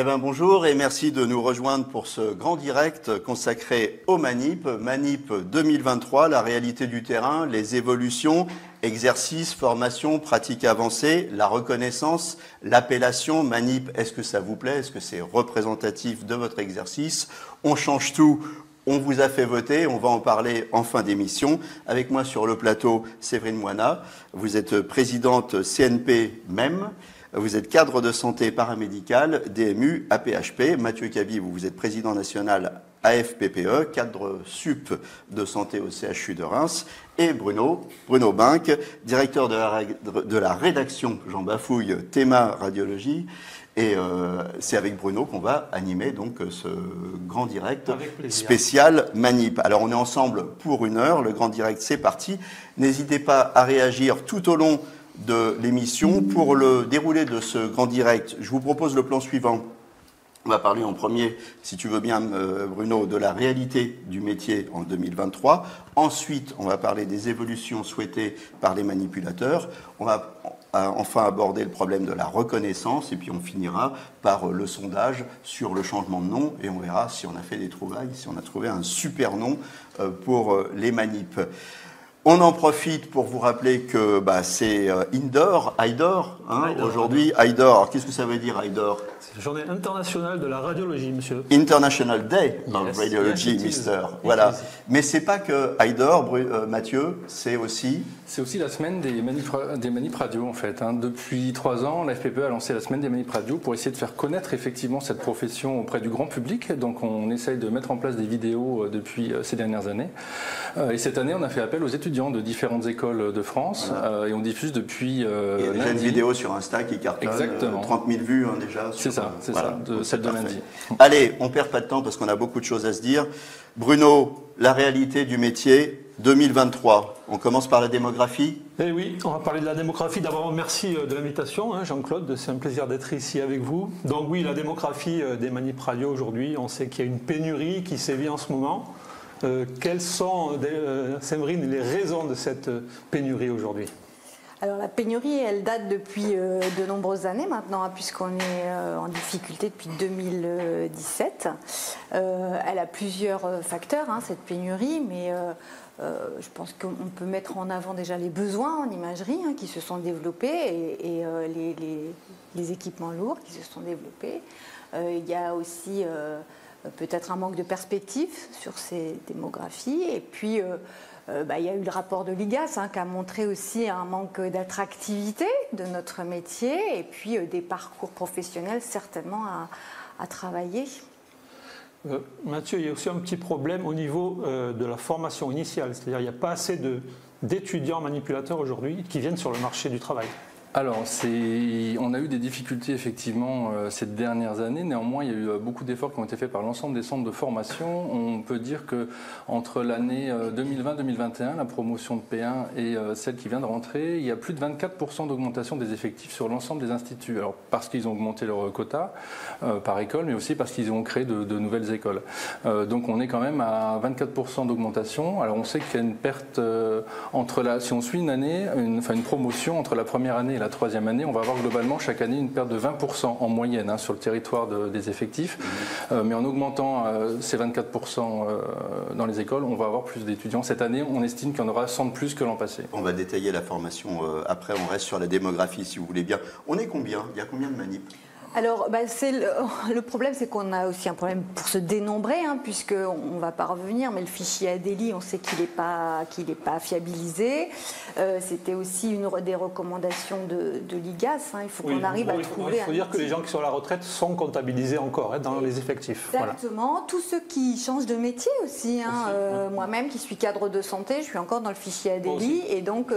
Eh bien, bonjour et merci de nous rejoindre pour ce grand direct consacré au Manip. Manip 2023, la réalité du terrain, les évolutions, exercices, formations, pratiques avancées, la reconnaissance, l'appellation Manip. Est-ce que ça vous plaît? Est-ce que c'est représentatif de votre exercice? On change tout. On vous a fait voter, on va en parler en fin d'émission. Avec moi sur le plateau, Séverine Moina. Vous êtes présidente CNP MEM. Vous êtes cadre de santé paramédicale, DMU, APHP. Mathieu Cabi, vous êtes président national AFPPE, cadre sup de santé au CHU de Reims. Et Bruno Binck, directeur de la rédaction, j'en bafouille, Théma Radiologie. Et c'est avec Bruno qu'on va animer donc ce grand direct spécial Manip. Alors on est ensemble pour 1 heure, le grand direct c'est parti. N'hésitez pas à réagir tout au long de l'émission. Pour le déroulé de ce grand direct, je vous propose le plan suivant. On va parler en premier, si tu veux bien Bruno, de la réalité du métier en 2023. Ensuite, on va parler des évolutions souhaitées par les manipulateurs. On va enfin aborder le problème de la reconnaissance et puis on finira par le sondage sur le changement de nom et on verra si on a fait des trouvailles, si on a trouvé un super nom pour les manips. On en profite pour vous rappeler que c'est IDOR, hein, aujourd'hui, IDOR. Alors, qu'est-ce que ça veut dire, IDOR? C'est la journée internationale de la radiologie, monsieur. International Day of Radiology, mister. Voilà. Mais c'est pas que IDOR, Mathieu, c'est aussi... C'est aussi la semaine des manip radio, en fait. Hein. Depuis 3 ans, la FPPE a lancé la semaine des manip radio pour essayer de faire connaître effectivement cette profession auprès du grand public. Donc, on essaye de mettre en place des vidéos depuis ces dernières années. Et cette année, on a fait appel aux étudiants de différentes écoles de France. Voilà. Et on diffuse depuis Il y a déjà une vidéo sur Insta qui cartonne. Exactement. 30 000 vues hein, déjà. C'est ça, celle de lundi. Allez, on perd pas de temps parce qu'on a beaucoup de choses à se dire. Bruno, la réalité du métier 2023. On commence par la démographie. Eh oui, on va parler de la démographie. D'abord, merci de l'invitation, hein, Jean-Claude. C'est un plaisir d'être ici avec vous. Donc oui, la démographie des manip radio aujourd'hui, on sait qu'il y a une pénurie qui sévit en ce moment. Quelles sont, Séverine, les raisons de cette pénurie aujourd'hui? Alors la pénurie, elle date depuis de nombreuses années maintenant, hein, puisqu'on est en difficulté depuis 2017. Elle a plusieurs facteurs, hein, cette pénurie, mais je pense qu'on peut mettre en avant déjà les besoins en imagerie hein, qui se sont développés et les équipements lourds qui se sont développés. Il y a aussi peut-être un manque de perspective sur ces démographies et puis il y a eu le rapport de l'IGAS hein, qui a montré aussi un manque d'attractivité de notre métier et puis des parcours professionnels certainement à travailler. Mathieu, il y a aussi un petit problème au niveau de la formation initiale, c'est-à-dire qu'il n'y a pas assez d'étudiants manipulateurs aujourd'hui qui viennent sur le marché du travail. Alors, on a eu des difficultés effectivement ces dernières années. Néanmoins, il y a eu beaucoup d'efforts qui ont été faits par l'ensemble des centres de formation. On peut dire que entre l'année 2020-2021, la promotion de P1 et celle qui vient de rentrer, il y a plus de 24% d'augmentation des effectifs sur l'ensemble des instituts. Alors, parce qu'ils ont augmenté leur quota par école, mais aussi parce qu'ils ont créé de nouvelles écoles. Donc, on est quand même à 24% d'augmentation. Alors, on sait qu'il y a une perte si on suit une année, une promotion entre la première année et la 3e année, on va avoir globalement chaque année une perte de 20% en moyenne hein, sur le territoire des effectifs. Mais en augmentant ces 24% dans les écoles, on va avoir plus d'étudiants. Cette année, on estime qu'il y en aura 100 de plus que l'an passé. On va détailler la formation après, on reste sur la démographie si vous voulez bien. On est combien? Il y a combien de manips? Alors, le problème, c'est qu'on a aussi un problème pour se dénombrer, hein, puisqu'on ne va pas revenir, mais le fichier ADELI, on sait qu'il n'est pas fiabilisé. C'était aussi une des recommandations de l'IGAS. Hein, il faut qu'on arrive à trouver... Il faut dire que les gens qui sont à la retraite sont comptabilisés encore hein, dans les effectifs. Exactement. Voilà. Tous ceux qui changent de métier aussi. Hein, moi-même, qui suis cadre de santé, je suis encore dans le fichier ADELI. Et donc,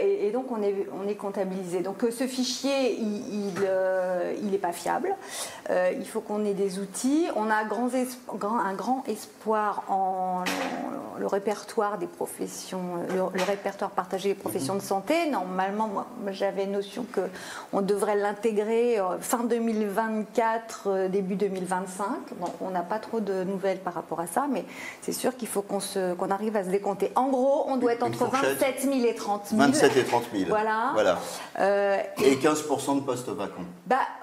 et donc on est comptabilisé. Donc, ce fichier... il n'est pas fiable. Il faut qu'on ait des outils. On a un grand espoir en le répertoire des professions, le répertoire partagé des professions de santé. Normalement, moi j'avais notion qu'on devrait l'intégrer fin 2024, début 2025. Bon, on n'a pas trop de nouvelles par rapport à ça, mais c'est sûr qu'il faut qu'on arrive à se décompter. En gros, on doit être entre 27 000 et 30 000. 27 et 30 000. Voilà. Et 15% de postes vacants.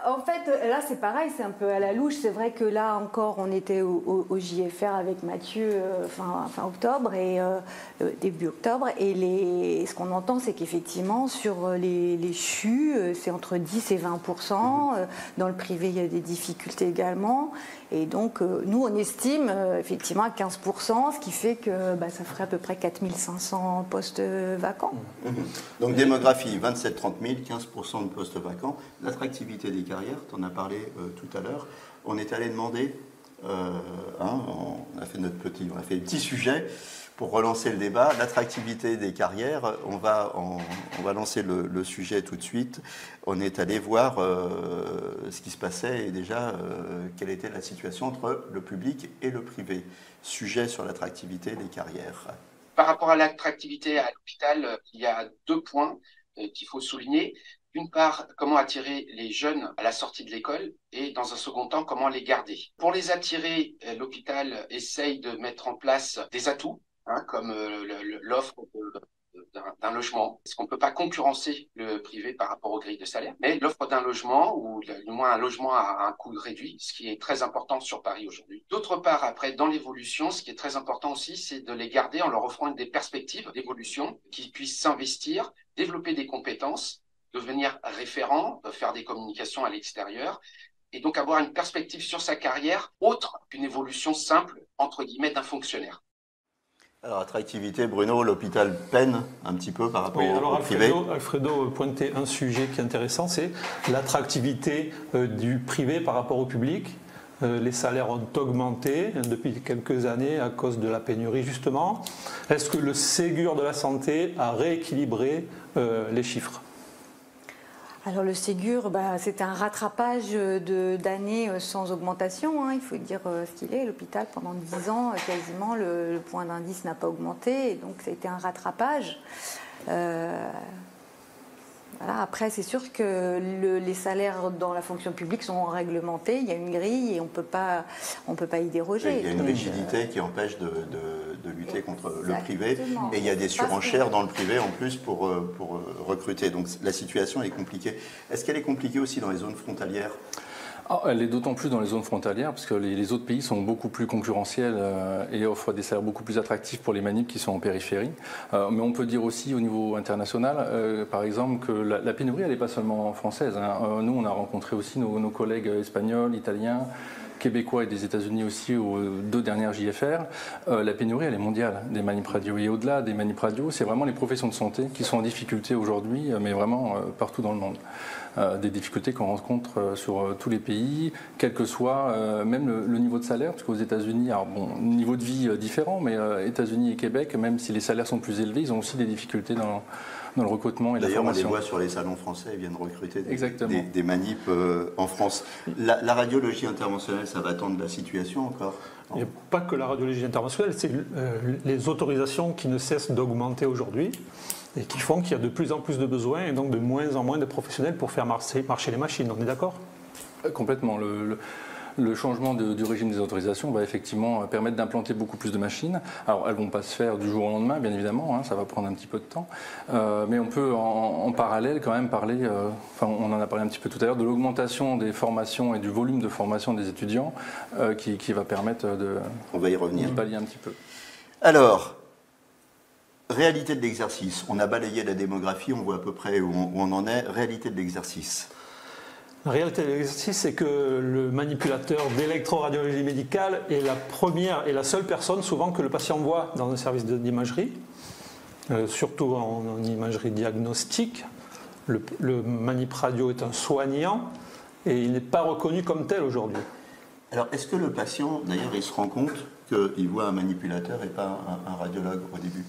En fait, là c'est pareil, c'est un peu à la louche. C'est vrai que là encore, on était au JFR avec Mathieu fin octobre et début octobre. Et ce qu'on entend, c'est qu'effectivement, sur les CHU, c'est entre 10 et 20%. Dans le privé, il y a des difficultés également. Et donc, nous, on estime effectivement à 15%, ce qui fait que ça ferait à peu près 4 500 postes vacants. Donc, démographie, 27-30 000, 15% de postes vacants. L'attractivité des carrières, tu en as parlé tout à l'heure. On est allé demander, on a fait des petits sujets pour relancer le débat. L'attractivité des carrières, on va lancer le sujet tout de suite. On est allé voir ce qui se passait et déjà quelle était la situation entre le public et le privé. Sujet sur l'attractivité des carrières. Par rapport à l'attractivité à l'hôpital, il y a 2 points qu'il faut souligner. D'une part, comment attirer les jeunes à la sortie de l'école et dans un second temps, comment les garder. Pour les attirer, l'hôpital essaye de mettre en place des atouts, comme l'offre d'un logement. Parce qu'on ne peut pas concurrencer le privé par rapport aux grilles de salaire, mais l'offre d'un logement, ou du moins un logement à un coût réduit, ce qui est très important sur Paris aujourd'hui. D'autre part, après, dans l'évolution, ce qui est très important aussi, c'est de les garder en leur offrant des perspectives d'évolution, qu'ils puissent s'investir, développer des compétences, devenir référent, faire des communications à l'extérieur, et donc avoir une perspective sur sa carrière autre qu'une évolution simple, entre guillemets, d'un fonctionnaire. Alors, attractivité, Bruno, l'hôpital peine un petit peu par rapport au privé. Alfredo pointait un sujet qui est intéressant, c'est l'attractivité du privé par rapport au public. Les salaires ont augmenté depuis quelques années à cause de la pénurie, justement. Est-ce que le Ségur de la santé a rééquilibré les chiffres ? Alors le Ségur, c'était un rattrapage d'années sans augmentation, il faut dire ce qu'il est. L'hôpital, pendant 10 ans, quasiment, le point d'indice n'a pas augmenté, et donc ça a été un rattrapage. Après, c'est sûr que les salaires dans la fonction publique sont réglementés, il y a une grille et on peut pas y déroger. Il y a une rigidité qui empêche de lutter contre le privé, et il y a des surenchères dans le privé en plus pour recruter. Donc la situation est compliquée. Est-ce qu'elle est compliquée aussi dans les zones frontalières ? Elle est d'autant plus dans les zones frontalières parce que les autres pays sont beaucoup plus concurrentiels et offrent des salaires beaucoup plus attractifs pour les manips qui sont en périphérie. Mais on peut dire aussi au niveau international, par exemple, que la pénurie, elle n'est pas seulement française. Nous, on a rencontré aussi nos collègues espagnols, italiens, québécois et des États-Unis aussi aux 2 dernières JFR. La pénurie, elle est mondiale des manips radio. Et au-delà des manips radio, c'est vraiment les professions de santé qui sont en difficulté aujourd'hui, mais vraiment partout dans le monde. Des difficultés qu'on rencontre sur tous les pays, quel que soit même le niveau de salaire, parce qu'aux États-Unis, niveau de vie différent, mais États-Unis et Québec, même si les salaires sont plus élevés, ils ont aussi des difficultés dans le recrutement et la formation. D'ailleurs, on les voit sur les salons français, ils viennent recruter des manips en France. La radiologie interventionnelle, ça va attendre la situation encore ? Il n'y a pas que la radiologie interventionnelle, c'est les autorisations qui ne cessent d'augmenter aujourd'hui et qui font qu'il y a de plus en plus de besoins et donc de moins en moins de professionnels pour faire marcher les machines. On est d'accord ? Complètement. Le changement du régime des autorisations va effectivement permettre d'implanter beaucoup plus de machines. Alors, elles ne vont pas se faire du jour au lendemain, bien évidemment, ça va prendre un petit peu de temps. Mais on peut en parallèle quand même parler, on en a parlé un petit peu tout à l'heure, de l'augmentation des formations et du volume de formation des étudiants qui va permettre on va y revenir. De pallier un petit peu. Alors, réalité de l'exercice. On a balayé la démographie, on voit à peu près où on en est. Réalité de l'exercice. La réalité de l'exercice, c'est que le manipulateur d'électroradiologie médicale est la première et la seule personne souvent que le patient voit dans un service d'imagerie, surtout en imagerie diagnostique. Le manip radio est un soignant et il n'est pas reconnu comme tel aujourd'hui. Alors, est-ce que le patient, d'ailleurs, il se rend compte qu'il voit un manipulateur et pas un radiologue au début ?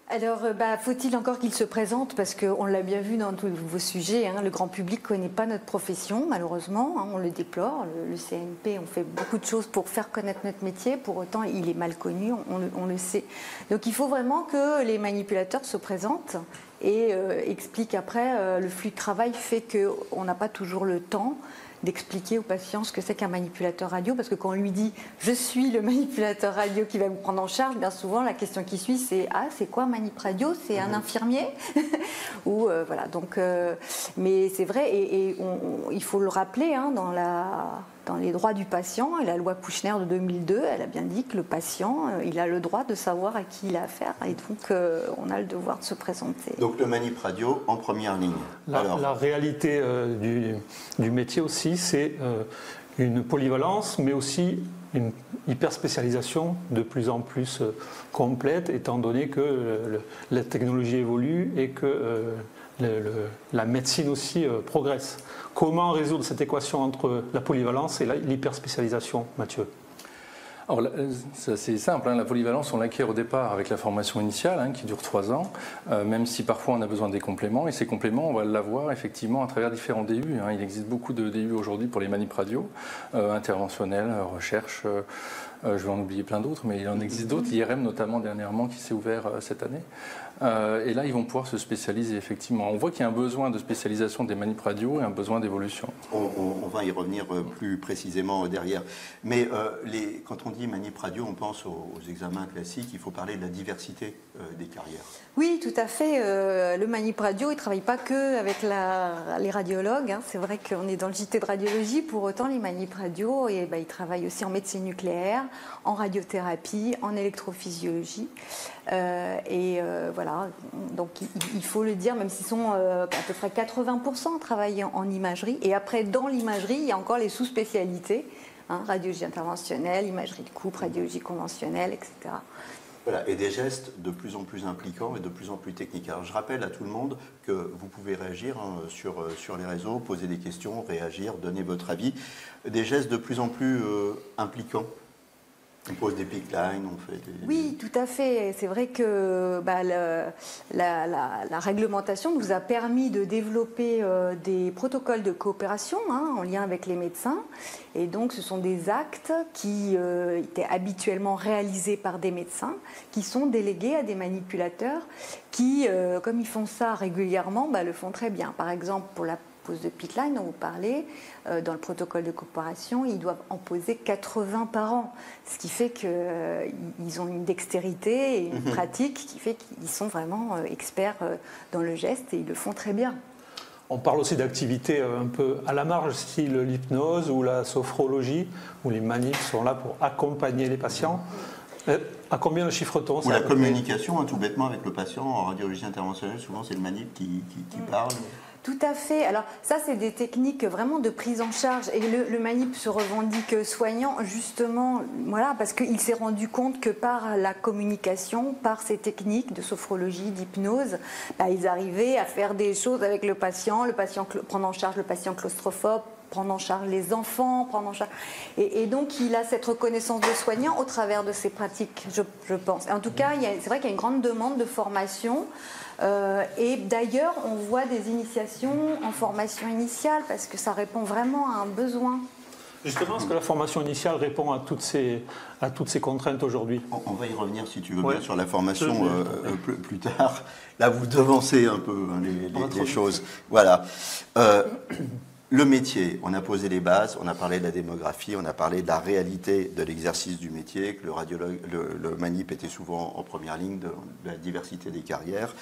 Alors, faut-il encore qu'il se présente, parce qu'on l'a bien vu dans tous vos sujets, hein, le grand public ne connaît pas notre profession, malheureusement, hein, on le déplore. Le CNP, on fait beaucoup de choses pour faire connaître notre métier, pour autant il est mal connu, on le sait. Donc il faut vraiment que les manipulateurs se présentent et expliquent après. Le flux de travail fait qu'on n'a pas toujours le temps d'expliquer aux patients ce que c'est qu'un manipulateur radio, parce que quand on lui dit « je suis le manipulateur radio qui va vous prendre en charge », bien souvent la question qui suit c'est « ah, c'est quoi un manip radio? C'est un infirmier ?» Ou voilà, donc, mais c'est vrai, et il faut le rappeler, hein, dans les droits du patient, et la loi Kouchner de 2002, elle a bien dit que le patient, il a le droit de savoir à qui il a affaire, et donc on a le devoir de se présenter. Donc le manip radio en première ligne. La réalité du métier aussi, c'est une polyvalence, mais aussi une hyperspécialisation de plus en plus complète, étant donné que la technologie évolue et que la médecine aussi progresse. Comment résoudre cette équation entre la polyvalence et l'hyperspécialisation, Mathieu? Alors, c'est simple, hein, la polyvalence, on l'acquiert au départ avec la formation initiale, hein, qui dure 3 ans, même si parfois on a besoin des compléments, et ces compléments, on va l'avoir effectivement à travers différents DU. Hein. Il existe beaucoup de DU aujourd'hui pour les manip radio, interventionnels, recherche, je vais en oublier plein d'autres, mais il en existe d'autres, l'IRM notamment dernièrement qui s'est ouvert cette année. Et là, ils vont pouvoir se spécialiser, effectivement. On voit qu'il y a un besoin de spécialisation des manip radio et un besoin d'évolution. On va y revenir plus précisément derrière. Mais quand on dit manip radio, on pense aux examens classiques. Il faut parler de la diversité des carrières. Oui, tout à fait. Le manip radio, il ne travaille pas que avec les radiologues. Hein. C'est vrai qu'on est dans le JT de radiologie. Pour autant, les manip radio, ils travaillent aussi en médecine nucléaire, en radiothérapie, en électrophysiologie. Voilà, donc il faut le dire, même s'ils sont à peu près 80% travaillent en imagerie. Et après, dans l'imagerie, il y a encore les sous-spécialités, hein, radiologie interventionnelle, imagerie de coupe, radiologie conventionnelle, etc. Voilà, et des gestes de plus en plus impliquants et de plus en plus techniques. Alors je rappelle à tout le monde que vous pouvez réagir, hein, sur les réseaux, poser des questions, réagir, donner votre avis. Des gestes de plus en plus impliquants. On pose des pick lines, on fait des... Oui, tout à fait. C'est vrai que la réglementation nous a permis de développer des protocoles de coopération, hein, en lien avec les médecins. Et donc, ce sont des actes qui étaient habituellement réalisés par des médecins, qui sont délégués à des manipulateurs qui, comme ils font ça régulièrement, le font très bien. Par exemple, pour la pose de pick line dont vous parlez, dans le protocole de coopération, ils doivent en poser 80 par an, ce qui fait qu'ils ont une dextérité et une pratique qui fait qu'ils sont vraiment experts dans le geste et ils le font très bien. On parle aussi d'activités un peu à la marge, style l'hypnose ou la sophrologie, où les manips sont là pour accompagner les patients. À combien le chiffre-t-on? Ou la communication, hein, tout bêtement, avec le patient en radiologie interventionnelle, souvent c'est le manip qui parle. Tout à fait. Alors ça, c'est des techniques vraiment de prise en charge. Et le manip se revendique soignant, justement, voilà, parce qu'il s'est rendu compte que par la communication, par ces techniques de sophrologie, d'hypnose, ils arrivaient à faire des choses avec le patient prendre en charge le patient claustrophobe, prendre en charge les enfants, prendre en charge... Et donc, il a cette reconnaissance de soignant au travers de ces pratiques, je pense. En tout cas, c'est vrai qu'il y a une grande demande de formation. Et d'ailleurs, on voit des initiations en formation initiale parce que ça répond vraiment à un besoin. Justement, est-ce que la formation initiale répond à toutes ces contraintes aujourd'hui? On va y revenir, si tu veux bien, sur la formation plus tard. Là, vous devancez un peu, hein, les choses. Voilà. Le métier, on a posé les bases, on a parlé de la démographie, on a parlé de la réalité de l'exercice du métier, que le manip était souvent en première ligne de la diversité des carrières.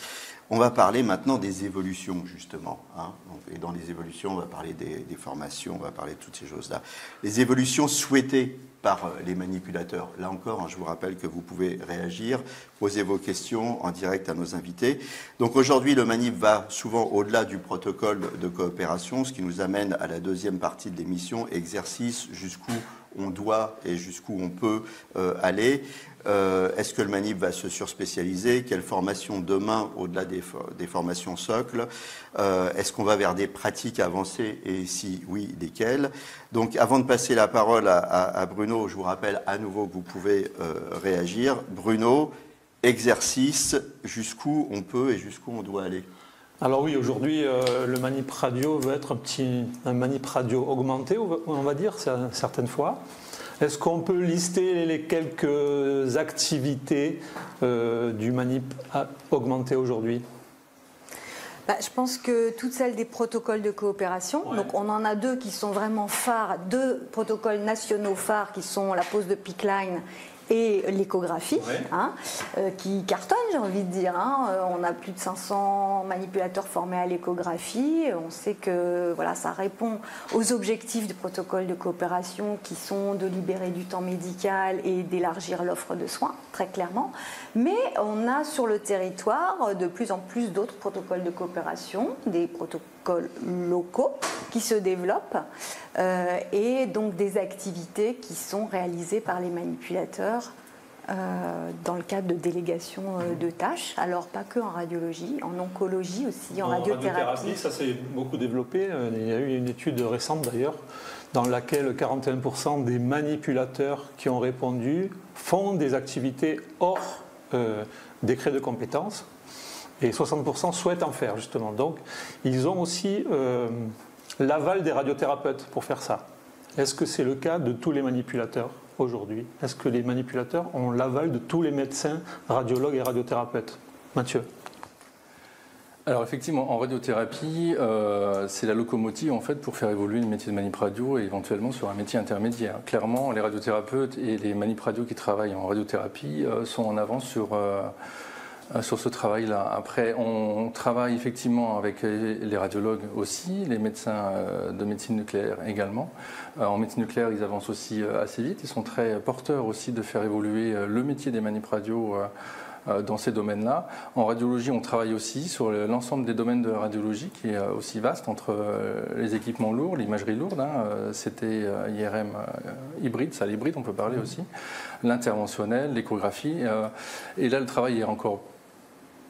On va parler maintenant des évolutions, justement. Hein. Et dans les évolutions, on va parler des formations, on va parler de toutes ces choses-là. Les évolutions souhaitées par les manipulateurs. Là encore, hein, je vous rappelle que vous pouvez réagir, poser vos questions en direct à nos invités. Donc aujourd'hui, le manip va souvent au-delà du protocole de coopération, ce qui nous amène à la deuxième partie de l'émission, exercice, jusqu'où on doit et jusqu'où on peut aller. Est-ce que le manip va se surspécialiser? Quelle formation demain, au-delà des formations socles? Est-ce qu'on va vers des pratiques avancées? Et si oui, lesquelles? Donc, avant de passer la parole à Bruno, je vous rappelle à nouveau que vous pouvez réagir. Bruno, exercice, jusqu'où on peut et jusqu'où on doit aller? Alors oui, aujourd'hui, le manip radio veut être un manip radio augmenté, on va dire, certaines fois. Est-ce qu'on peut lister les quelques activités du manip augmenté aujourd'hui? Je pense que toutes celles des protocoles de coopération, donc on en a deux qui sont vraiment phares, deux protocoles nationaux phares qui sont la pose de PIC line et l'échographie, qui cartonne, j'ai envie de dire. On a plus de 500 manipulateurs formés à l'échographie. On sait que voilà, ça répond aux objectifs du protocole de coopération qui sont de libérer du temps médical et d'élargir l'offre de soins, très clairement. Mais on a sur le territoire de plus en plus d'autres protocoles de coopération, des protocoles locaux qui se développent et donc des activités qui sont réalisées par les manipulateurs dans le cadre de délégation de tâches. Alors pas que en radiologie, en oncologie aussi, en radiothérapie. Ça s'est beaucoup développé. Il y a eu une étude récente d'ailleurs dans laquelle 41% des manipulateurs qui ont répondu font des activités hors décret de compétences et 60% souhaitent en faire justement. Donc ils ont aussi l'aval des radiothérapeutes pour faire ça. Est-ce que c'est le cas de tous les manipulateurs aujourd'hui? Est-ce que les manipulateurs ont l'aval de tous les médecins, radiologues et radiothérapeutes? Mathieu? Alors effectivement, en radiothérapie, c'est la locomotive en fait pour faire évoluer le métier de manip radio et éventuellement sur un métier intermédiaire. Clairement, les radiothérapeutes et les manip radio qui travaillent en radiothérapie sont en avance sur ce travail-là. Après, on travaille effectivement avec les radiologues aussi, les médecins de médecine nucléaire également. En médecine nucléaire, ils avancent aussi assez vite. Ils sont très porteurs aussi de faire évoluer le métier des manip radio dans ces domaines-là. En radiologie, on travaille aussi sur l'ensemble des domaines de la radiologie qui est aussi vaste entre les équipements lourds, l'imagerie lourde, c'était IRM hybride, salle hybride, on peut parler aussi, l'interventionnel, l'échographie. Et là, le travail est encore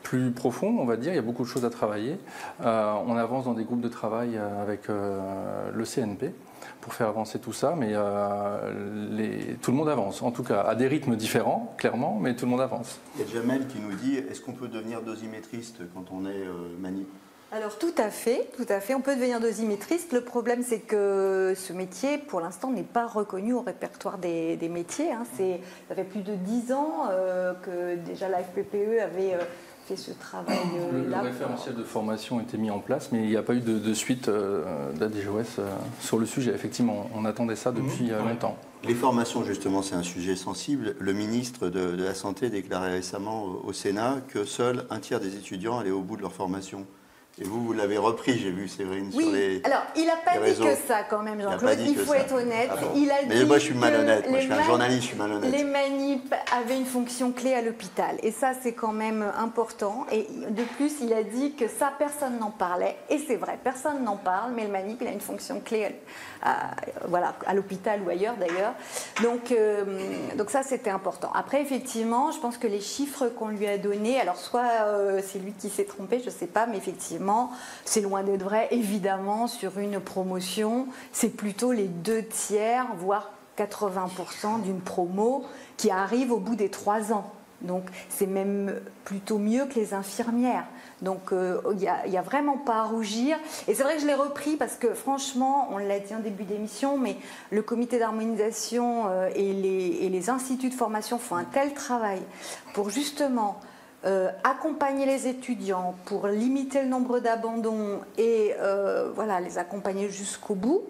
plus profond, on va dire, il y a beaucoup de choses à travailler. On avance dans des groupes de travail avec le CNP pour faire avancer tout ça, mais tout le monde avance, en tout cas à des rythmes différents, clairement, mais tout le monde avance. Il y a Jamel qui nous dit, est-ce qu'on peut devenir dosimétriste quand on est manip? Alors tout à fait, on peut devenir dosimétriste. Le problème c'est que ce métier pour l'instant n'est pas reconnu au répertoire des métiers. Ça fait plus de 10 ans que déjà la FPPE avait fait ce travail-là. Le référentiel de formation a été mis en place, mais il n'y a pas eu de suite d'ADGOS sur le sujet. Effectivement, on attendait ça depuis longtemps. Les formations, justement, c'est un sujet sensible. Le ministre de la Santé déclarait récemment au Sénat que seul un tiers des étudiants allaient au bout de leur formation. Et vous l'avez repris, j'ai vu, Séverine, sur les alors il n'a pas dit que ça quand même, Jean-Claude, il faut être honnête. Il a dit moi je suis malhonnête, moi je suis un journaliste, je suis malhonnête. Les manips avaient une fonction clé à l'hôpital, et ça c'est quand même important. Et de plus, il a dit que ça, personne n'en parlait, et c'est vrai, personne n'en parle, mais le manip, il a une fonction clé à l'hôpital ou ailleurs d'ailleurs. Donc ça c'était important. Après, effectivement, je pense que les chiffres qu'on lui a donnés, alors soit c'est lui qui s'est trompé, je ne sais pas, mais effectivement, c'est loin d'être vrai. Évidemment, sur une promotion, c'est plutôt les 2/3, voire 80% d'une promo qui arrive au bout des 3 ans. Donc, c'est même plutôt mieux que les infirmières. Donc, il n'y a vraiment pas à rougir. Et c'est vrai que je l'ai repris parce que, franchement, on l'a dit en début d'émission, mais le comité d'harmonisation et les instituts de formation font un tel travail pour justement accompagner les étudiants, pour limiter le nombre d'abandons et les accompagner jusqu'au bout,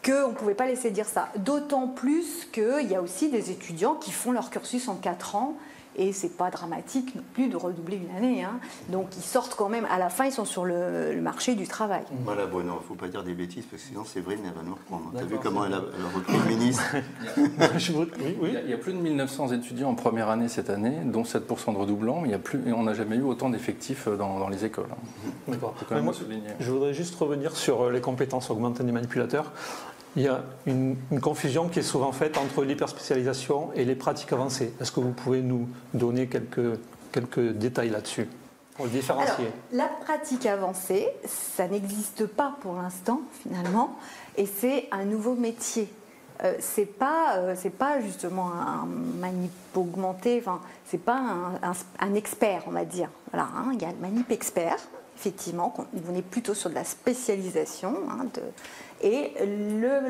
qu'on ne pouvait pas laisser dire ça. D'autant plus qu'il y a aussi des étudiants qui font leur cursus en 4 ans et c'est pas dramatique non plus de redoubler une année. Donc ils sortent quand même, à la fin ils sont sur le marché du travail. Voilà, bon, non, il ne faut pas dire des bêtises parce que sinon Séverine elle va nous reprendre. Tu as vu comment elle a repris le ministre? Il y a plus de 1900 étudiants en première année cette année, dont 7% de redoublants, mais on n'a jamais eu autant d'effectifs dans les écoles. D'accord. Je voudrais juste revenir sur les compétences augmentées des manipulateurs. Il y a une confusion qui est souvent faite entre l'hyperspécialisation et les pratiques avancées. Est-ce que vous pouvez nous donner quelques détails là-dessus pour le différencier? Alors, la pratique avancée, ça n'existe pas pour l'instant finalement, et c'est un nouveau métier. c'est pas justement un manip augmenté, enfin, c'est pas un expert, on va dire. Voilà, hein, il y a le manip expert, effectivement, on est plutôt sur de la spécialisation, hein, et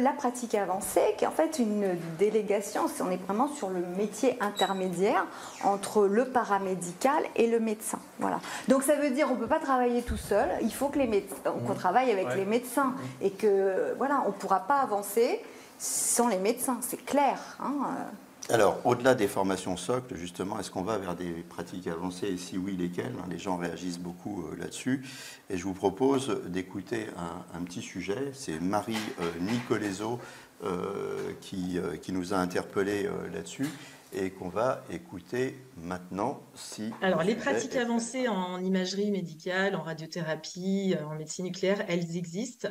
la pratique avancée, qui est en fait une délégation, on est vraiment sur le métier intermédiaire entre le paramédical et le médecin. Voilà. Donc ça veut dire qu'on ne peut pas travailler tout seul, il faut que qu'on travaille avec les médecins, et que voilà, on ne pourra pas avancer sans les médecins, c'est clair. Hein. Alors, au-delà des formations socles, justement, est-ce qu'on va vers des pratiques avancées et si oui, lesquelles? Les gens réagissent beaucoup là-dessus. Et je vous propose d'écouter un petit sujet. C'est Marie Nicolezo qui nous a interpellés là-dessus et qu'on va écouter maintenant. Alors, les pratiques avancées en imagerie médicale, en radiothérapie, en médecine nucléaire, elles existent.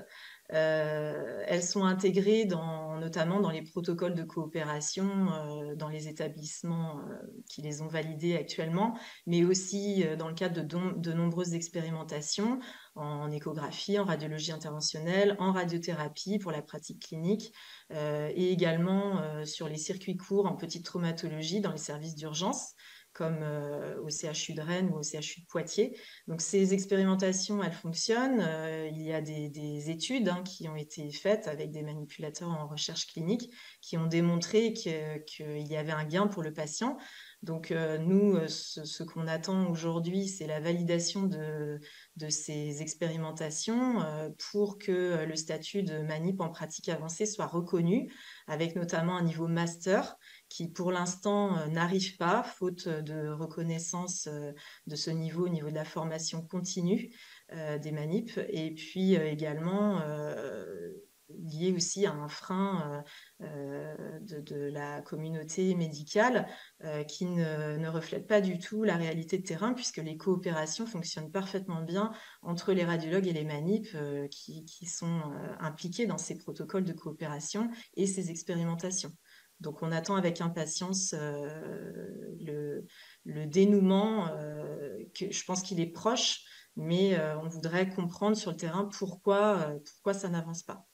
Elles sont intégrées notamment dans les protocoles de coopération dans les établissements qui les ont validés actuellement, mais aussi dans le cadre de nombreuses expérimentations en échographie, en radiologie interventionnelle, en radiothérapie pour la pratique clinique et également sur les circuits courts en petite traumatologie dans les services d'urgence, comme au CHU de Rennes ou au CHU de Poitiers. Donc ces expérimentations, elles fonctionnent. Il y a des études qui ont été faites avec des manipulateurs en recherche clinique qui ont démontré qu'il y avait un gain pour le patient. Donc nous, ce qu'on attend aujourd'hui, c'est la validation de ces expérimentations pour que le statut de manip en pratique avancée soit reconnu, avec notamment un niveau master qui pour l'instant n'arrive pas, faute de reconnaissance de ce niveau au niveau de la formation continue des manips, et puis également lié aussi à un frein de la communauté médicale qui ne reflète pas du tout la réalité de terrain, puisque les coopérations fonctionnent parfaitement bien entre les radiologues et les manips qui sont impliqués dans ces protocoles de coopération et ces expérimentations. Donc on attend avec impatience le dénouement, que je pense qu'il est proche, mais on voudrait comprendre sur le terrain pourquoi ça n'avance pas.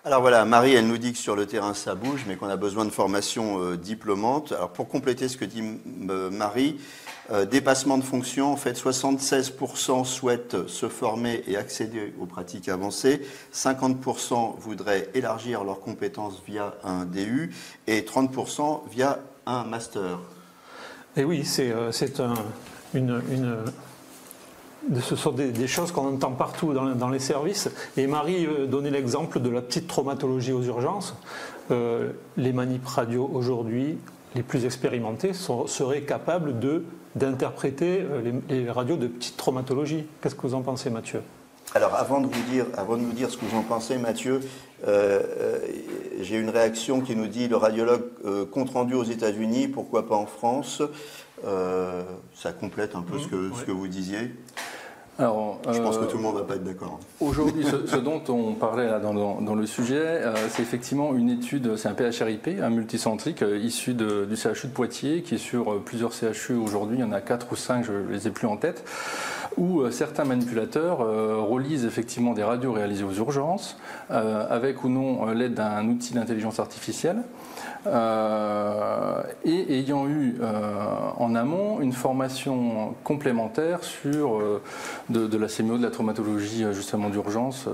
Alors voilà, Marie, elle nous dit que sur le terrain ça bouge, mais qu'on a besoin de formation diplômante. Alors pour compléter ce que dit Marie, dépassement de fonction, en fait 76% souhaitent se former et accéder aux pratiques avancées, 50% voudraient élargir leurs compétences via un DU et 30% via un master. Et oui, ce sont des choses qu'on entend partout dans les services. Et Marie donnait l'exemple de la petite traumatologie aux urgences. Les manips radio aujourd'hui, les plus expérimentés, seraient capables d'interpréter les radios de petite traumatologie. Qu'est-ce que vous en pensez, Mathieu ? Alors, avant de nous dire ce que vous en pensez, Mathieu, j'ai une réaction qui nous dit le radiologue compte rendu aux États-Unis, pourquoi pas en France? Ça complète un peu ce que vous disiez. Alors, je pense que tout le monde ne va pas être d'accord. Aujourd'hui, ce dont on parlait là dans le sujet, c'est effectivement une étude, c'est un PHRIP, un multicentrique issu du CHU de Poitiers, qui est sur plusieurs CHU aujourd'hui, il y en a 4 ou 5, je ne les ai plus en tête, où certains manipulateurs relisent effectivement des radios réalisées aux urgences, avec ou non l'aide d'un outil d'intelligence artificielle, et ayant eu en amont une formation complémentaire sur de la sémio, de la traumatologie justement d'urgence,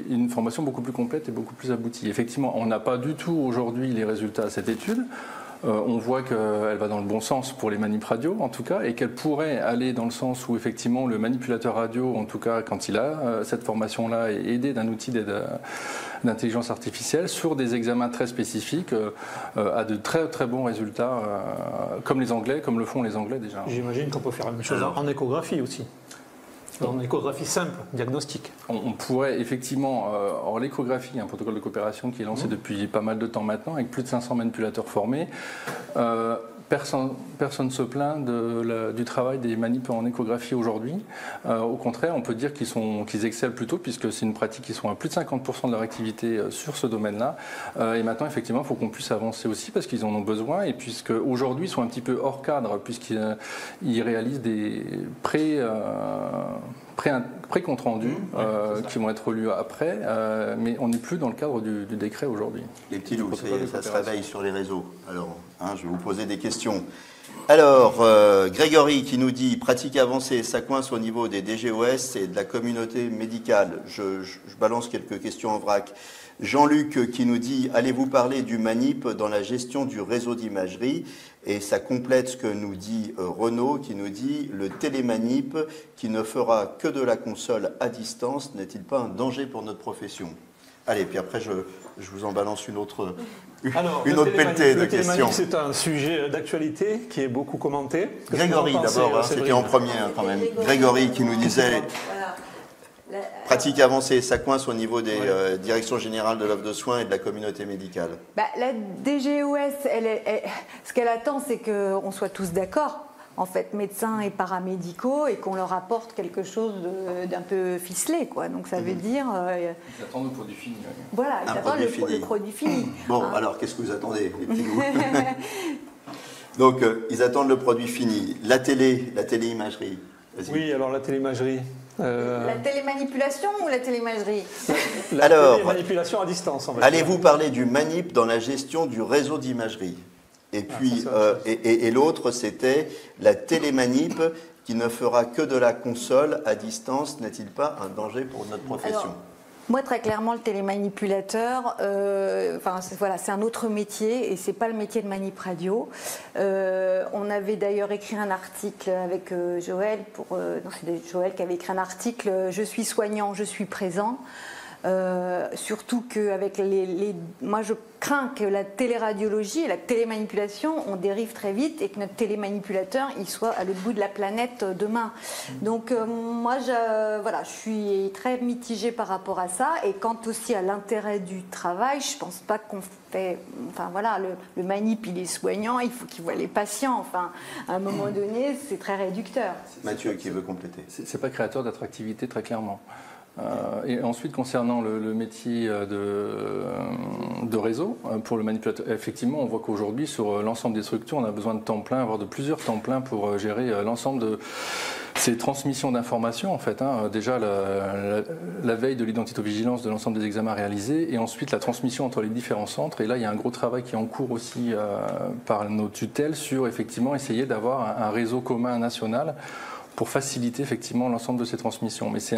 une formation beaucoup plus complète et beaucoup plus aboutie. Effectivement, on n'a pas du tout aujourd'hui les résultats de cette étude. On voit qu'elle va dans le bon sens pour les manips radio, en tout cas, et qu'elle pourrait aller dans le sens où, effectivement, le manipulateur radio, en tout cas, quand il a cette formation-là, est aidé d'un outil d'intelligence artificielle sur des examens très spécifiques, a de très, très bons résultats, comme le font les Anglais déjà. J'imagine qu'on peut faire la même chose en échographie aussi. En échographie simple, diagnostic. On pourrait effectivement, en l'échographie, un protocole de coopération qui est lancé depuis pas mal de temps maintenant, avec plus de 500 manipulateurs formés. Personne ne se plaint du travail des manips en échographie aujourd'hui. Au contraire, on peut dire qu'ils excellent plutôt, puisque c'est une pratique qui sont à plus de 50% de leur activité sur ce domaine-là. Et maintenant, effectivement, il faut qu'on puisse avancer aussi, parce qu'ils en ont besoin, et puisque aujourd'hui, ils sont un petit peu hors cadre, puisqu'ils réalisent des pré-compte rendus qui vont être relus après, mais on n'est plus dans le cadre du décret aujourd'hui. Les petits loups, ça se réveille sur les réseaux. Alors, je vais vous poser des questions. Alors, Grégory qui nous dit « Pratique avancée, ça coince au niveau des DGOS et de la communauté médicale ». Je balance quelques questions en vrac. Jean-Luc qui nous dit « Allez-vous parler du manip dans la gestion du réseau d'imagerie ?» Et ça complète ce que nous dit Renaud qui nous dit « Le télémanip qui ne fera que de la console à distance n'est-il pas un danger pour notre profession ?» Allez, puis après je vous en balance une autre pelletée de questions. C'est un sujet d'actualité qui est beaucoup commenté. Grégory d'abord, c'était en premier quand même. Grégory qui nous disait pratique avancée, ça coince au niveau des directions générales de l'offre de soins et de la communauté médicale. La DGOS, ce qu'elle attend, c'est qu'on soit tous d'accord, en fait, médecins et paramédicaux, et qu'on leur apporte quelque chose d'un peu ficelé, quoi. Donc ça veut dire... Ils attendent le produit fini. Voilà, ils attendent le produit fini. Bon, alors qu'est-ce que vous attendez, les petits loups? Donc, ils attendent le produit fini. La téléimagerie. Oui, alors la téléimagerie. La télémanipulation ou la téléimagerie? La télémanipulation à distance, en fait. Allez-vous parler du manip dans la gestion du réseau d'imagerie? Et puis, et l'autre, c'était la télémanip qui ne fera que de la console à distance. N'est-il pas un danger pour notre profession? Alors, moi, très clairement, le télémanipulateur, voilà, c'est un autre métier et c'est pas le métier de manip radio. On avait d'ailleurs écrit un article avec Joël, c'est Joël qui avait écrit un article « Je suis soignant, je suis présent ». Surtout qu'avec moi je crains que la téléradiologie et la télémanipulation, on dérive très vite et que notre télémanipulateur il soit à l'autre bout de la planète demain. Donc moi je suis très mitigée par rapport à ça, et quant aussi à l'intérêt du travail, je pense pas qu'on fait, le manip il est soignant, il faut qu'il voit les patients, à un moment donné c'est très réducteur. Mathieu qui veut compléter. C'est pas créateur d'attractivité, très clairement. Et ensuite, concernant le métier de réseau, pour le manipulateur, effectivement, on voit qu'aujourd'hui, sur l'ensemble des structures, on a besoin de temps plein, voire de plusieurs temps pleins pour gérer l'ensemble de ces transmissions d'informations, en fait. Déjà, la veille de l'identito-vigilance de l'ensemble des examens réalisés, et ensuite la transmission entre les différents centres. Et là, il y a un gros travail qui est en cours aussi par nos tutelles sur, effectivement, essayer d'avoir un réseau commun national pour faciliter effectivement l'ensemble de ces transmissions. Mais c'est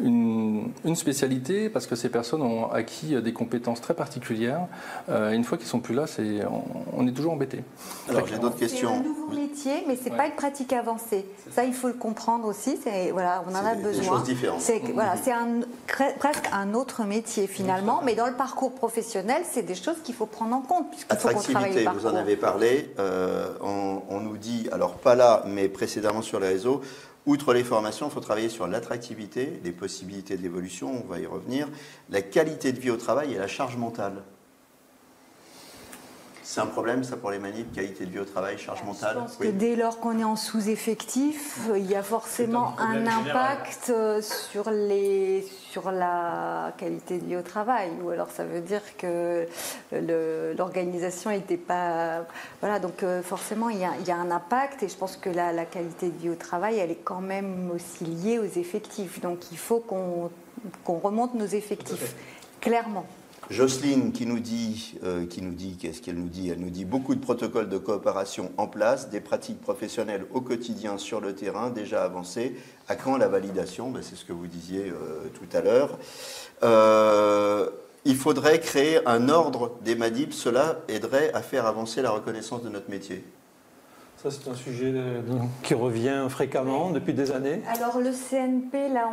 une spécialité parce que ces personnes ont acquis des compétences très particulières. Une fois qu'ils ne sont plus là, on est toujours embêté. Alors j'ai d'autres questions. C'est un nouveau métier, mais ce n'est pas une pratique avancée. Ça, il faut le comprendre aussi. On en a besoin. C'est des choses différentes. C'est presque un autre métier finalement, mais dans le parcours professionnel, c'est des choses qu'il faut prendre en compte. Attractivité, vous en avez parlé. On nous dit, alors pas là, mais précédemment sur les réseaux, outre les formations, il faut travailler sur l'attractivité, les possibilités d'évolution, on va y revenir, la qualité de vie au travail et la charge mentale. C'est un problème, ça, pour les manips, qualité de vie au travail, charge mentale? Je pense que dès lors qu'on est en sous-effectif, il y a forcément un impact sur la qualité de vie au travail. Ou alors ça veut dire que l'organisation n'était pas... Voilà, donc forcément, il y a un impact, et je pense que la qualité de vie au travail, elle est quand même aussi liée aux effectifs. Donc il faut qu'on remonte nos effectifs, clairement. Jocelyne qui nous dit, qu'est-ce qu'elle nous dit? Elle nous dit beaucoup de protocoles de coopération en place, des pratiques professionnelles au quotidien sur le terrain déjà avancées. À quand la validation? C'est ce que vous disiez tout à l'heure. Il faudrait créer un ordre des manips, cela aiderait à faire avancer la reconnaissance de notre métier. Ça, c'est un sujet qui revient fréquemment depuis des années. Alors le CNP, là,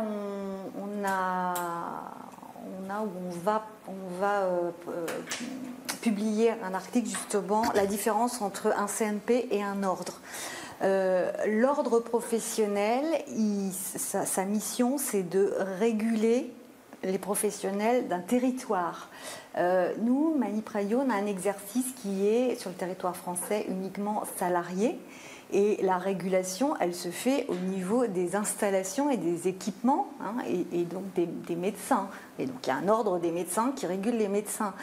on va publier un article justement, la différence entre un CNP et un ordre. L'ordre professionnel, sa mission, c'est de réguler les professionnels d'un territoire. Nous, Manip Radio, on a un exercice qui est sur le territoire français uniquement salarié. Et la régulation, elle se fait au niveau des installations et des équipements, et donc des médecins. Et donc il y a un ordre des médecins qui régule les médecins.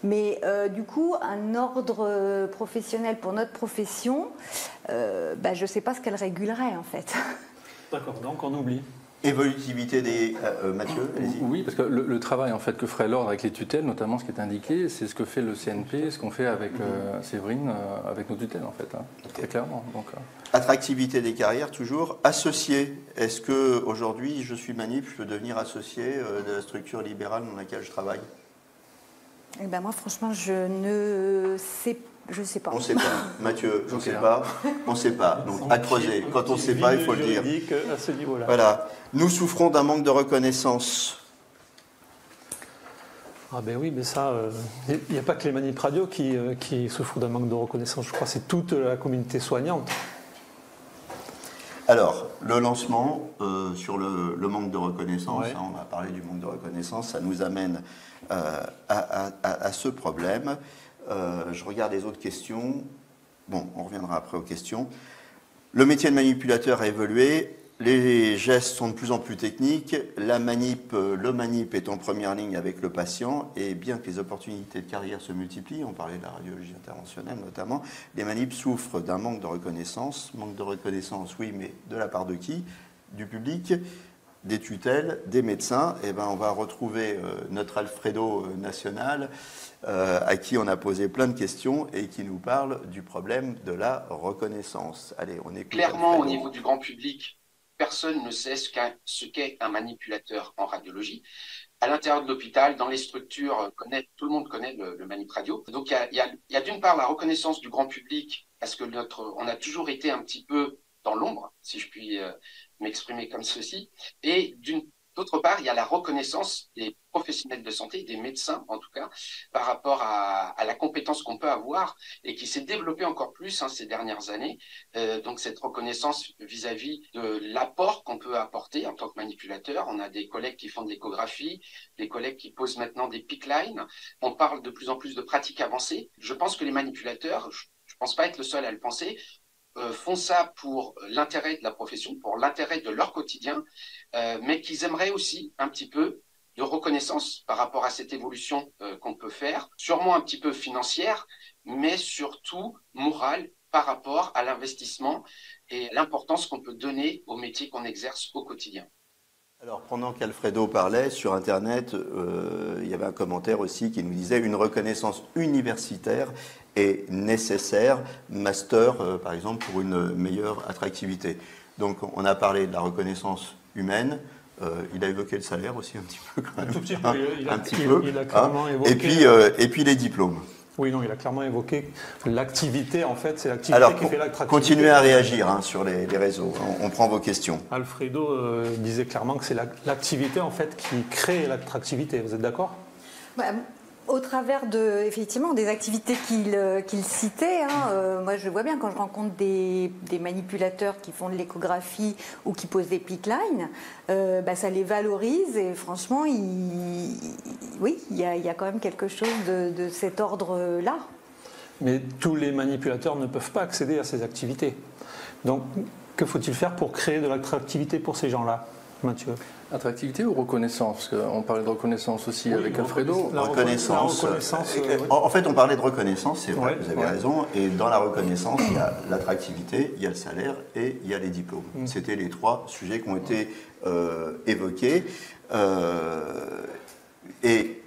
Mais du coup, un ordre professionnel pour notre profession, je ne sais pas ce qu'elle régulerait en fait. D'accord, donc on oublie. Évolutivité des... Mathieu, allez-y. Oui, parce que le travail en fait, que ferait l'ordre avec les tutelles, notamment ce qui est indiqué, c'est ce que fait le CNP, ce qu'on fait avec Séverine, avec nos tutelles en fait, hein, très clairement. Donc, Attractivité des carrières, toujours. Associé, est-ce qu'aujourd'hui, je suis manip, je peux devenir associé de la structure libérale dans laquelle je travaille? Eh ben moi, franchement, je sais pas. On ne sait pas. Mathieu, je ne sais pas. On ne sait pas. Donc, à creuser. Quand on ne sait pas, il faut le dire. À ce niveau-là. Voilà. Nous souffrons d'un manque de reconnaissance. Ah ben oui, mais ça, il n'y a pas que les manip radio qui souffrent d'un manque de reconnaissance. Je crois que c'est toute la communauté soignante. Alors, le lancement sur le manque de reconnaissance, Ouais. hein, on a parlé du manque de reconnaissance, ça nous amène à ce problème. Je regarde les autres questions. Bon, on reviendra après aux questions. Le métier de manipulateur a évolué. Les gestes sont de plus en plus techniques. Le manip est en première ligne avec le patient. Et bien que les opportunités de carrière se multiplient, on parlait de la radiologie interventionnelle notamment, les manips souffrent d'un manque de reconnaissance. Manque de reconnaissance, oui, mais de la part de qui? Du public, des tutelles, des médecins. Et ben, on va retrouver notre Alfredo national, à qui on a posé plein de questions et qui nous parle du problème de la reconnaissance. Allez, on écoute. Clairement, Alfredo. au niveau du grand public, personne ne sait ce qu'est un manipulateur en radiologie. À l'intérieur de l'hôpital, dans les structures, tout le monde connaît le manip radio. Donc il y a d'une part la reconnaissance du grand public, parce que on a toujours été un petit peu dans l'ombre, si je puis m'exprimer comme ceci, et d'autre part, il y a la reconnaissance des professionnels de santé, des médecins en tout cas, par rapport à la compétence qu'on peut avoir et qui s'est développée encore plus ces dernières années. Donc cette reconnaissance vis-à-vis de l'apport qu'on peut apporter en tant que manipulateur. On a des collègues qui font de l'échographie, des collègues qui posent maintenant des PICC lines. On parle de plus en plus de pratiques avancées. Je pense que les manipulateurs, je ne pense pas être le seul à le penser, font ça pour l'intérêt de la profession, pour l'intérêt de leur quotidien, mais qu'ils aimeraient aussi un petit peu de reconnaissance par rapport à cette évolution qu'on peut faire, sûrement un petit peu financière, mais surtout morale par rapport à l'investissement et l'importance qu'on peut donner au métier qu'on exerce au quotidien. Alors, pendant qu'Alfredo parlait, sur Internet, il y avait un commentaire aussi qui nous disait « Une reconnaissance universitaire est nécessaire, master, par exemple, pour une meilleure attractivité. » Donc, on a parlé de la reconnaissance humaine. Il a évoqué le salaire aussi un petit peu, quand même. Un tout petit peu. Il a Hein. clairement évoqué... Et puis les diplômes. Oui, non, il a clairement évoqué l'activité, en fait, c'est l'activité qui fait l'attractivité. Continuez à réagir sur les réseaux, on prend vos questions. Alfredo disait clairement que c'est l'activité, en fait, qui crée l'attractivité. Vous êtes d'accord? Au travers effectivement, des activités qu'il citait, moi je vois bien quand je rencontre des manipulateurs qui font de l'échographie ou qui posent des PICC lines, ça les valorise et franchement, oui, il y a quand même quelque chose de cet ordre-là. Mais tous les manipulateurs ne peuvent pas accéder à ces activités. Donc, que faut-il faire pour créer de l'attractivité pour ces gens-là, Mathieu? Attractivité ou reconnaissance? Parce qu'on parlait de reconnaissance aussi avec Alfredo. Reconnaissance. En fait, on parlait de reconnaissance, c'est vrai, vous avez raison. Et dans la reconnaissance, il y a l'attractivité, il y a le salaire et il y a les diplômes. C'était les trois sujets qui ont été évoqués. Et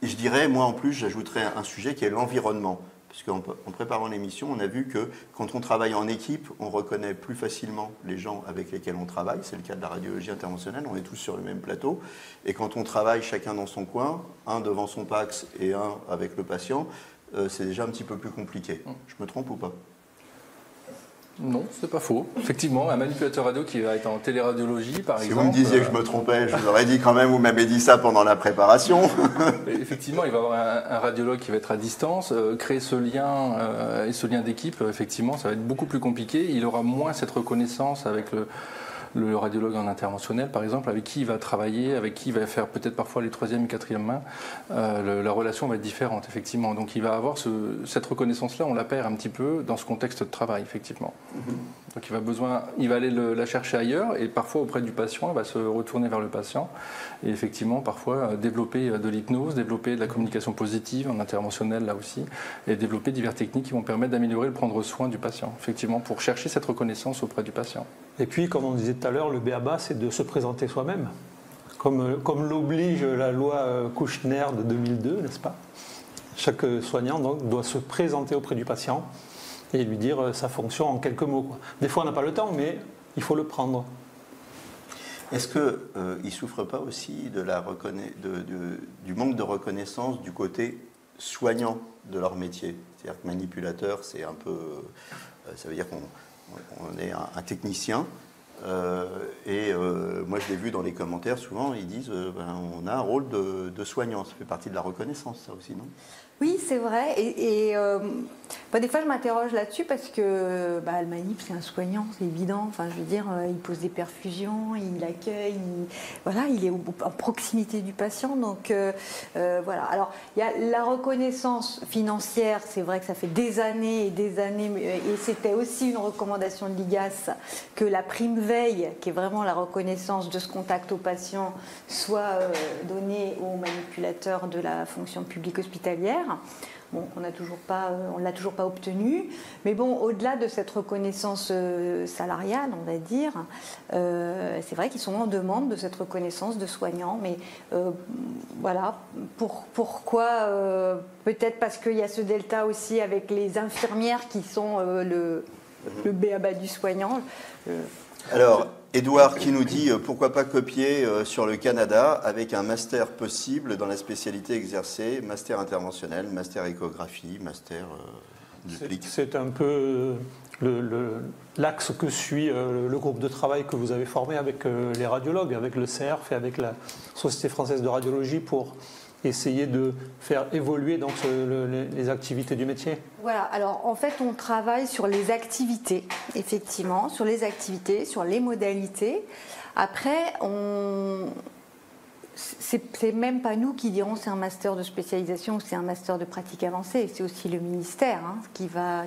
je dirais, moi en plus, j'ajouterais un sujet qui est l'environnement. Puisqu'en préparant l'émission, on a vu que quand on travaille en équipe, on reconnaît plus facilement les gens avec lesquels on travaille. C'est le cas de la radiologie interventionnelle, on est tous sur le même plateau. Et quand on travaille chacun dans son coin, un devant son PAX et un avec le patient, c'est déjà un petit peu plus compliqué. Je me trompe ou pas? Non, c'est pas faux. Effectivement, un manipulateur radio qui va être en téléradiologie, par exemple. Si vous me disiez que je me trompais, je vous aurais dit quand même, vous m'avez dit ça pendant la préparation. Effectivement, il va y avoir un radiologue qui va être à distance. Créer ce lien et ce lien d'équipe, effectivement, ça va être beaucoup plus compliqué. Il aura moins cette reconnaissance avec le radiologue en interventionnel, par exemple, avec qui il va travailler, avec qui il va faire peut-être parfois les troisième et quatrième mains. La relation va être différente, effectivement. Donc il va avoir cette reconnaissance-là, on la perd un petit peu dans ce contexte de travail, effectivement. Donc il va aller la chercher ailleurs et parfois auprès du patient, il va se retourner vers le patient et effectivement parfois développer de l'hypnose, développer de la communication positive en interventionnel là aussi et développer diverses techniques qui vont permettre d'améliorer le prendre soin du patient, effectivement, pour chercher cette reconnaissance auprès du patient. Et puis, comme on disait tout à l'heure, le b.a.-ba, c'est de se présenter soi-même, comme l'oblige la loi Kouchner de 2002, n'est-ce pas? Chaque soignant donc, doit se présenter auprès du patient et lui dire sa fonction en quelques mots, quoi. Des fois, on n'a pas le temps, mais il faut le prendre. Est-ce qu'ils ne souffrent pas aussi du manque de reconnaissance du côté soignant de leur métier? C'est-à-dire que manipulateur, c'est un peu... ça veut dire qu'on est un technicien. Moi, je l'ai vu dans les commentaires, souvent, ils disent on a un rôle de soignant. Ça fait partie de la reconnaissance, ça aussi, non? Oui, c'est vrai. Des fois, je m'interroge là-dessus parce que le manip, c'est un soignant, c'est évident. Enfin, je veux dire, il pose des perfusions, il accueille, il est en proximité du patient. Donc, voilà. Alors, il y a la reconnaissance financière. C'est vrai que ça fait des années et des années. Et c'était aussi une recommandation de l'IGAS que la prime veille, qui est vraiment la reconnaissance de ce contact au patient, soit donnée aux manipulateurs de la fonction publique hospitalière. Bon, on ne l'a toujours pas obtenu, mais bon, au-delà de cette reconnaissance salariale, on va dire, c'est vrai qu'ils sont en demande de cette reconnaissance de soignants, mais voilà, pourquoi peut-être parce qu'il y a ce delta aussi avec les infirmières qui sont le b.a.-ba du soignant. Alors, Édouard qui nous dit pourquoi pas copier sur le Canada avec un master possible dans la spécialité exercée, master interventionnel, master échographie, master duplique. C'est un peu l'axe que suit le groupe de travail que vous avez formé avec les radiologues, avec le CERF et avec la Société française de radiologie pour essayer de faire évoluer donc, les activités du métier. Voilà, alors en fait on travaille sur les activités, effectivement, sur les modalités. Après, c'est même pas nous qui dirons c'est un master de spécialisation ou c'est un master de pratique avancée, c'est aussi le ministère qui va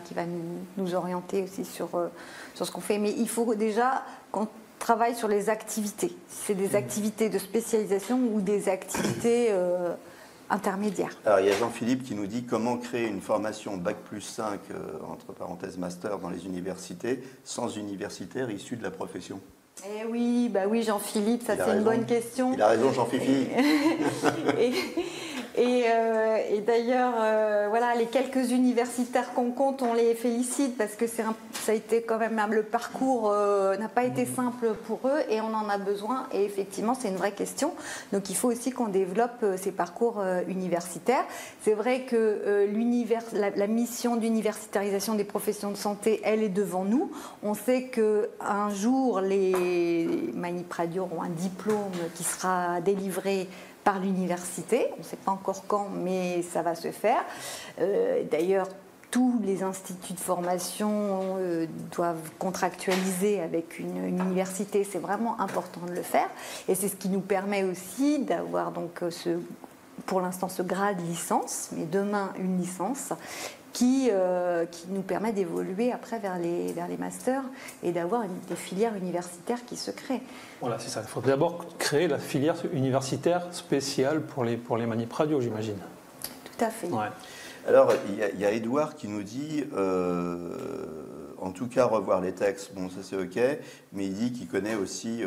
nous orienter aussi sur ce qu'on fait. Mais il faut déjà qu'on travaille sur les activités. C'est des activités de spécialisation ou des activités intermédiaires. Alors il y a Jean-Philippe qui nous dit comment créer une formation Bac plus 5, entre parenthèses master, dans les universités, sans universitaires issus de la profession. Eh oui, Jean-Philippe, ça c'est une bonne question. Il a raison, Jean-Fifi. Et d'ailleurs, voilà, les quelques universitaires qu'on compte, on les félicite parce que ça a été quand même, le parcours n'a pas été simple pour eux et on en a besoin. Et effectivement, c'est une vraie question. Donc, il faut aussi qu'on développe ces parcours universitaires. C'est vrai que la mission d'universitarisation des professions de santé, elle est devant nous. On sait qu'un jour, les manip-radio auront un diplôme qui sera délivré par l'université. On ne sait pas encore quand, mais ça va se faire. D'ailleurs, tous les instituts de formation doivent contractualiser avec une université. C'est vraiment important de le faire. Et c'est ce qui nous permet aussi d'avoir donc pour l'instant ce grade licence, mais demain une licence, qui nous permet d'évoluer après vers les masters et d'avoir des filières universitaires qui se créent. Voilà, c'est ça. Il faut d'abord créer la filière universitaire spéciale pour les manip radio, j'imagine. Tout à fait. Ouais. Alors, il y a Édouard qui nous dit, en tout cas, revoir les textes, bon, ça c'est OK, mais il dit qu'il connaît aussi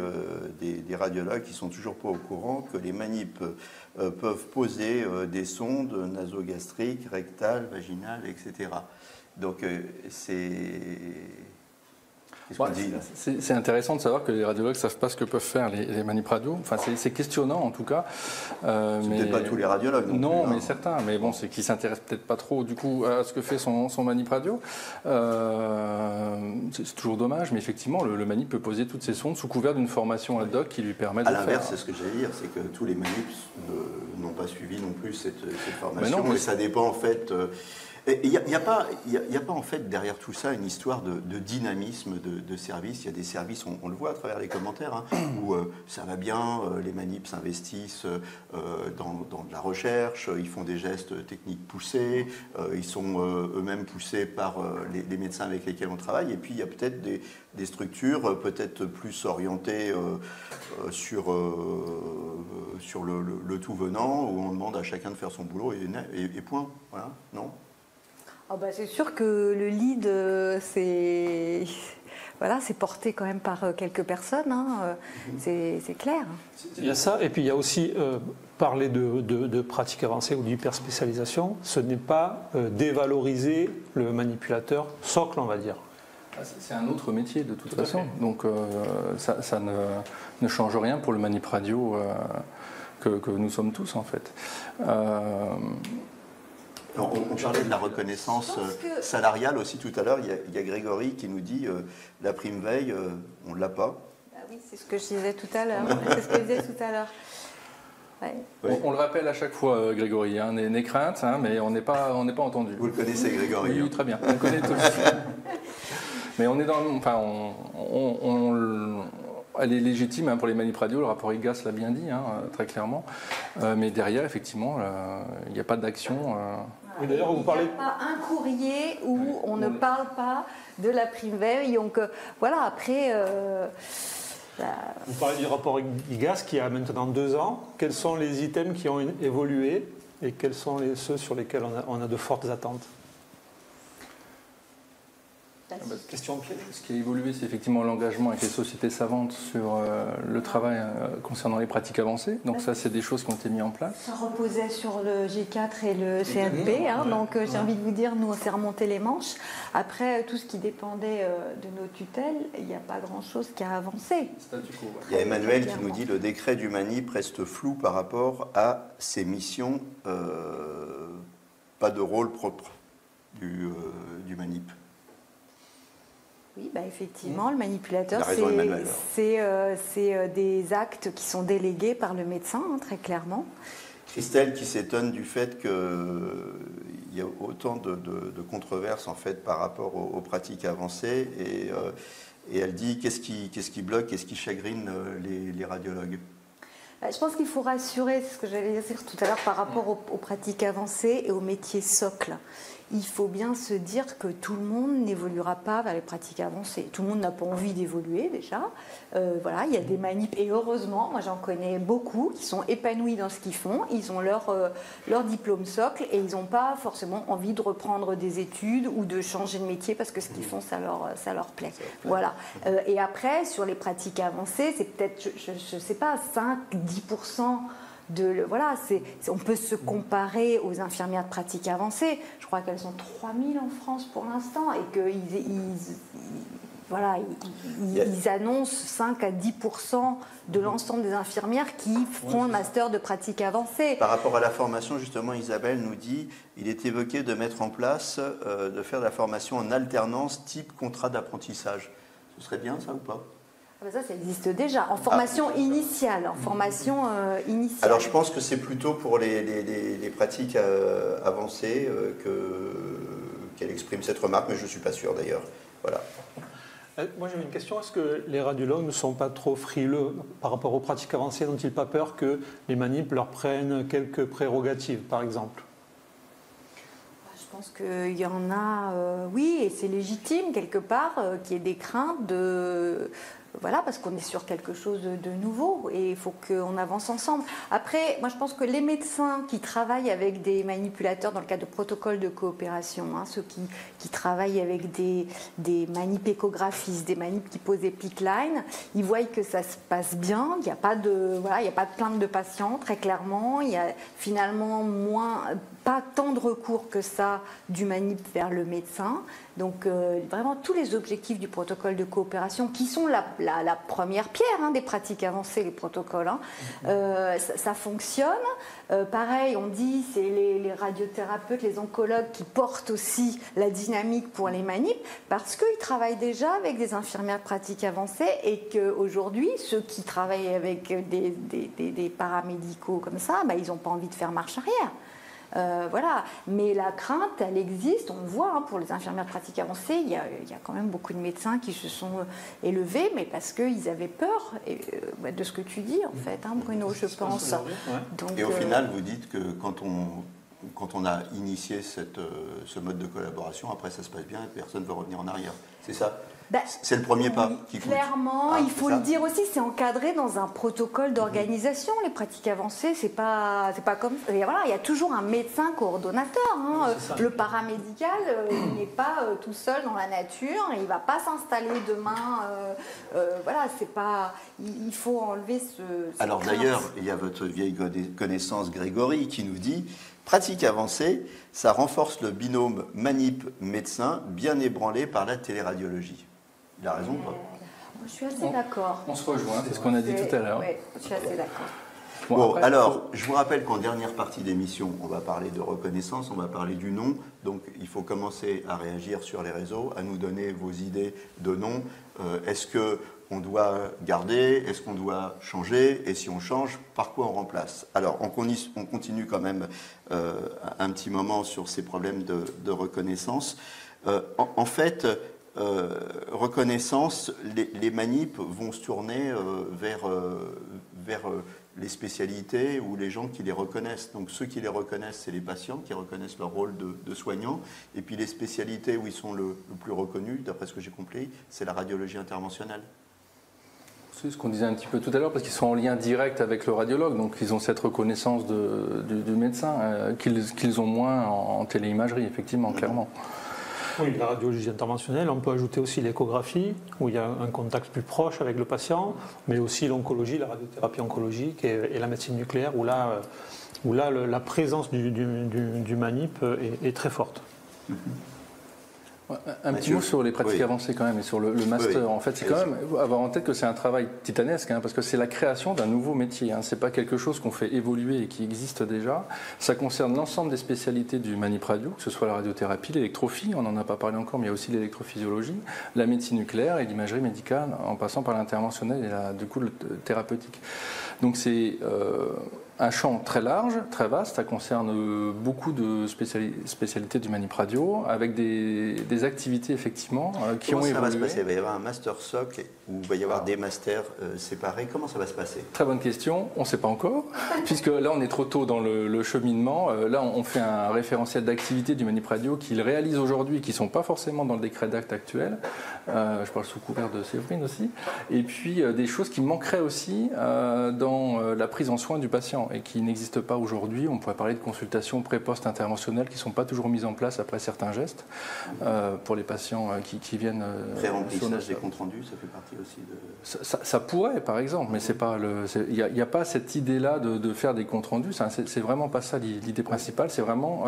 des radiologues qui sont toujours pas au courant que les manips peuvent poser des sondes nasogastriques, rectales, vaginales, etc. Donc, Qu'est-ce qu'on dit là ? C'est intéressant de savoir que les radiologues ne savent pas ce que peuvent faire les manip radio. Enfin, c'est questionnant en tout cas. C'est peut-être pas tous les radiologues. Non, plus, mais certains. Mais bon, c'est qu'ils ne s'intéressent peut-être pas trop du coup à ce que fait son manip radio. C'est toujours dommage, mais effectivement, le manip peut poser toutes ses sondes sous couvert d'une formation ad hoc qui lui permet de le faire. À l'inverse, c'est ce que j'allais dire, c'est que tous les manips n'ont pas suivi non plus cette formation. Mais ça dépend en fait. Il n'y a pas en fait derrière tout ça une histoire de dynamisme de service. Il y a des services, on le voit à travers les commentaires, où ça va bien, les manips s'investissent dans de la recherche, ils font des gestes techniques poussés, ils sont eux-mêmes poussés par les médecins avec lesquels on travaille. Et puis il y a peut-être des structures peut-être plus orientées sur le tout venant, où on demande à chacun de faire son boulot et point. Voilà, non ? C'est sûr que le lead, c'est... voilà, c'est porté quand même par quelques personnes, hein, c'est clair. Il y a ça, et puis il y a aussi parler de pratiques avancées ou d'hyperspécialisation, ce n'est pas dévaloriser le manipulateur socle, on va dire. C'est un autre métier de toute façon, donc ça ne change rien pour le manip radio que nous sommes tous en fait. On parlait de la reconnaissance salariale aussi tout à l'heure. Il y a Grégory qui nous dit la prime veille, on ne l'a pas. Ah oui, c'est ce que je disais tout à l'heure. C'est ce que je disais tout à l'heure. Ouais. On le rappelle à chaque fois, Grégory, hein, n'aie crainte, hein, mais on n'est pas entendu. Vous le connaissez, Grégory? Oui, très bien, on le connaît tous. Mais on est dans... Enfin, elle est légitime hein, pour les manip radio, le rapport IGAS l'a bien dit, hein, très clairement. Mais derrière, effectivement, il n'y a pas d'action. Oui, d'ailleurs, vous parlez... Il n'y a pas un courrier où on ne parle pas de la prime veille. Donc voilà, après... Vous parlez du rapport IGAS qui a maintenant 2 ans. Quels sont les items qui ont évolué et quels sont ceux sur lesquels on a de fortes attentes? Question piège. Ce qui a évolué, c'est effectivement l'engagement avec les sociétés savantes sur le travail concernant les pratiques avancées. Donc ça, c'est des choses qui ont été mises en place. Ça reposait sur le G4 et le CNP. Hein, donc j'ai envie de vous dire, nous, on s'est remonté les manches. Après, tout ce qui dépendait de nos tutelles, il n'y a pas grand-chose qui a avancé. Statu quo, ouais. Il y a Emmanuel qui nous dit le décret du manip reste flou par rapport à ses missions, pas de rôle propre du manip. Oui, bah effectivement, le manipulateur, c'est des actes qui sont délégués par le médecin, hein, très clairement. Christelle qui s'étonne du fait qu'il y a autant de controverses en fait, par rapport aux pratiques avancées et elle dit qu'est-ce qui bloque, qu'est-ce qui chagrine les radiologues? Je pense qu'il faut rassurer, c'est ce que j'allais dire tout à l'heure, par rapport aux pratiques avancées et aux métiers socles. Il faut bien se dire que tout le monde n'évoluera pas vers les pratiques avancées. Tout le monde n'a pas envie d'évoluer déjà. Voilà, il y a des manips, et heureusement, moi j'en connais beaucoup qui sont épanouis dans ce qu'ils font. Ils ont leur diplôme socle et ils n'ont pas forcément envie de reprendre des études ou de changer de métier parce que ce qu'ils font, ça leur plaît. Voilà. Et après, sur les pratiques avancées, c'est peut-être, je ne sais pas, 5-10%. Voilà, on peut se comparer aux infirmières de pratique avancée. Je crois qu'elles sont 3000 en France pour l'instant et qu'ils annoncent 5-10% de l'ensemble des infirmières qui feront le master de pratique avancée. Par rapport à la formation, justement, Isabelle nous dit il est évoqué de mettre en place, de faire de la formation en alternance type contrat d'apprentissage. Ce serait bien ça ou pas? Ça existe déjà, en formation initiale. Alors je pense que c'est plutôt pour les pratiques avancées qu'elle exprime cette remarque, mais je ne suis pas sûr d'ailleurs. Voilà. Moi j'avais une question, est-ce que les radiologues ne sont pas trop frileux par rapport aux pratiques avancées? N'ont-ils pas peur que les manips leur prennent quelques prérogatives, par exemple? Je pense qu'il y en a, oui, et c'est légitime quelque part, qu'il y ait des craintes de... Voilà, parce qu'on est sur quelque chose de nouveau et il faut qu'on avance ensemble. Après, moi je pense que les médecins qui travaillent avec des manipulateurs dans le cadre de protocoles de coopération, hein, ceux qui travaillent avec des manip échographistes, des manips qui posent des PICC lines, ils voient que ça se passe bien, il n'y a pas de plainte de patients, très clairement, il y a finalement pas tant de recours que ça du manip vers le médecin. Donc vraiment tous les objectifs du protocole de coopération qui sont la première pierre hein, des pratiques avancées, les protocoles, hein, ça fonctionne. Pareil, on dit c'est les radiothérapeutes, les oncologues qui portent aussi la dynamique pour les manips parce qu'ils travaillent déjà avec des infirmières de pratique avancée et qu'aujourd'hui, ceux qui travaillent avec des paramédicaux comme ça, bah, ils n'ont pas envie de faire marche arrière. Voilà, mais la crainte, elle existe, on le voit hein, pour les infirmières de pratique avancée, il y a quand même beaucoup de médecins qui se sont élevés, mais parce qu'ils avaient peur de ce que tu dis en fait, hein, Bruno, je pense. Donc, et au final, vous dites que quand on a initié ce mode de collaboration, après ça se passe bien et personne ne veut revenir en arrière, c'est ça? C'est le premier pas qui coûte. Clairement, il faut le dire aussi, c'est encadré dans un protocole d'organisation. Les pratiques avancées, c'est pas comme ça. Et voilà, il y a toujours un médecin coordonnateur. Hein. Le paramédical, il n'est pas tout seul dans la nature, il ne va pas s'installer demain. Voilà, c'est pas. Il faut enlever ce. Alors d'ailleurs, il y a votre vieille connaissance Grégory qui nous dit. Pratique avancée, ça renforce le binôme manip-médecin bien ébranlé par la téléradiologie. Il a raison ou pas? Je suis assez d'accord. On se rejoint, c'est ce qu'on a dit tout à l'heure. Oui, je suis assez d'accord. Bon, alors, je vous rappelle qu'en dernière partie d'émission, on va parler de reconnaissance, on va parler du nom. Donc, il faut commencer à réagir sur les réseaux, à nous donner vos idées de nom. Est-ce qu'on doit garder? Est-ce qu'on doit changer? Et si on change, par quoi on remplace? Alors, on continue quand même un petit moment sur ces problèmes de reconnaissance. En fait, reconnaissance, les manips vont se tourner vers les spécialités ou les gens qui les reconnaissent. Donc ceux qui les reconnaissent, c'est les patients qui reconnaissent leur rôle de soignant. Et puis les spécialités où ils sont le plus reconnus, d'après ce que j'ai compris, c'est la radiologie interventionnelle. C'est ce qu'on disait un petit peu tout à l'heure, parce qu'ils sont en lien direct avec le radiologue, donc ils ont cette reconnaissance du médecin qu'ils ont moins en téléimagerie, effectivement, clairement. Oui, la radiologie interventionnelle, on peut ajouter aussi l'échographie, où il y a un contact plus proche avec le patient, mais aussi l'oncologie, la radiothérapie oncologique et la médecine nucléaire, où là la présence du manip est très forte. Un petit mot sur les pratiques avancées quand même et sur le master. En fait, c'est quand même avoir en tête que c'est un travail titanesque, parce que c'est la création d'un nouveau métier. C'est pas quelque chose qu'on fait évoluer et qui existe déjà. Ça concerne l'ensemble des spécialités du manip radio, que ce soit la radiothérapie, l'électrophie, on n'en a pas parlé encore, mais il y a aussi l'électrophysiologie, la médecine nucléaire et l'imagerie médicale, en passant par l'interventionnel et du coup le thérapeutique. Donc c'est un champ très large, très vaste, ça concerne beaucoup de spécialités du manip radio, avec des activités effectivement qui ont évolué. Comment ça va se passer? Il va y avoir un master SOC où il va y avoir des masters séparés. Comment ça va se passer? Très bonne question, on ne sait pas encore, puisque là on est trop tôt dans le cheminement. Là on fait un référentiel d'activités du manip radio qu'ils réalisent aujourd'hui, qui ne sont pas forcément dans le décret d'acte actuel. Je parle sous couvert de Séverine aussi. Et puis des choses qui manqueraient aussi dans la prise en soin du patient et qui n'existent pas aujourd'hui. On pourrait parler de consultations pré-post interventionnelles qui ne sont pas toujours mises en place après certains gestes pour les patients qui viennent. Pré-remplissage des comptes rendus, ça fait partie aussi de. Ça pourrait, par exemple, mais c'est pas il n'y a pas cette idée-là de faire des comptes rendus. C'est vraiment pas ça l'idée principale. C'est vraiment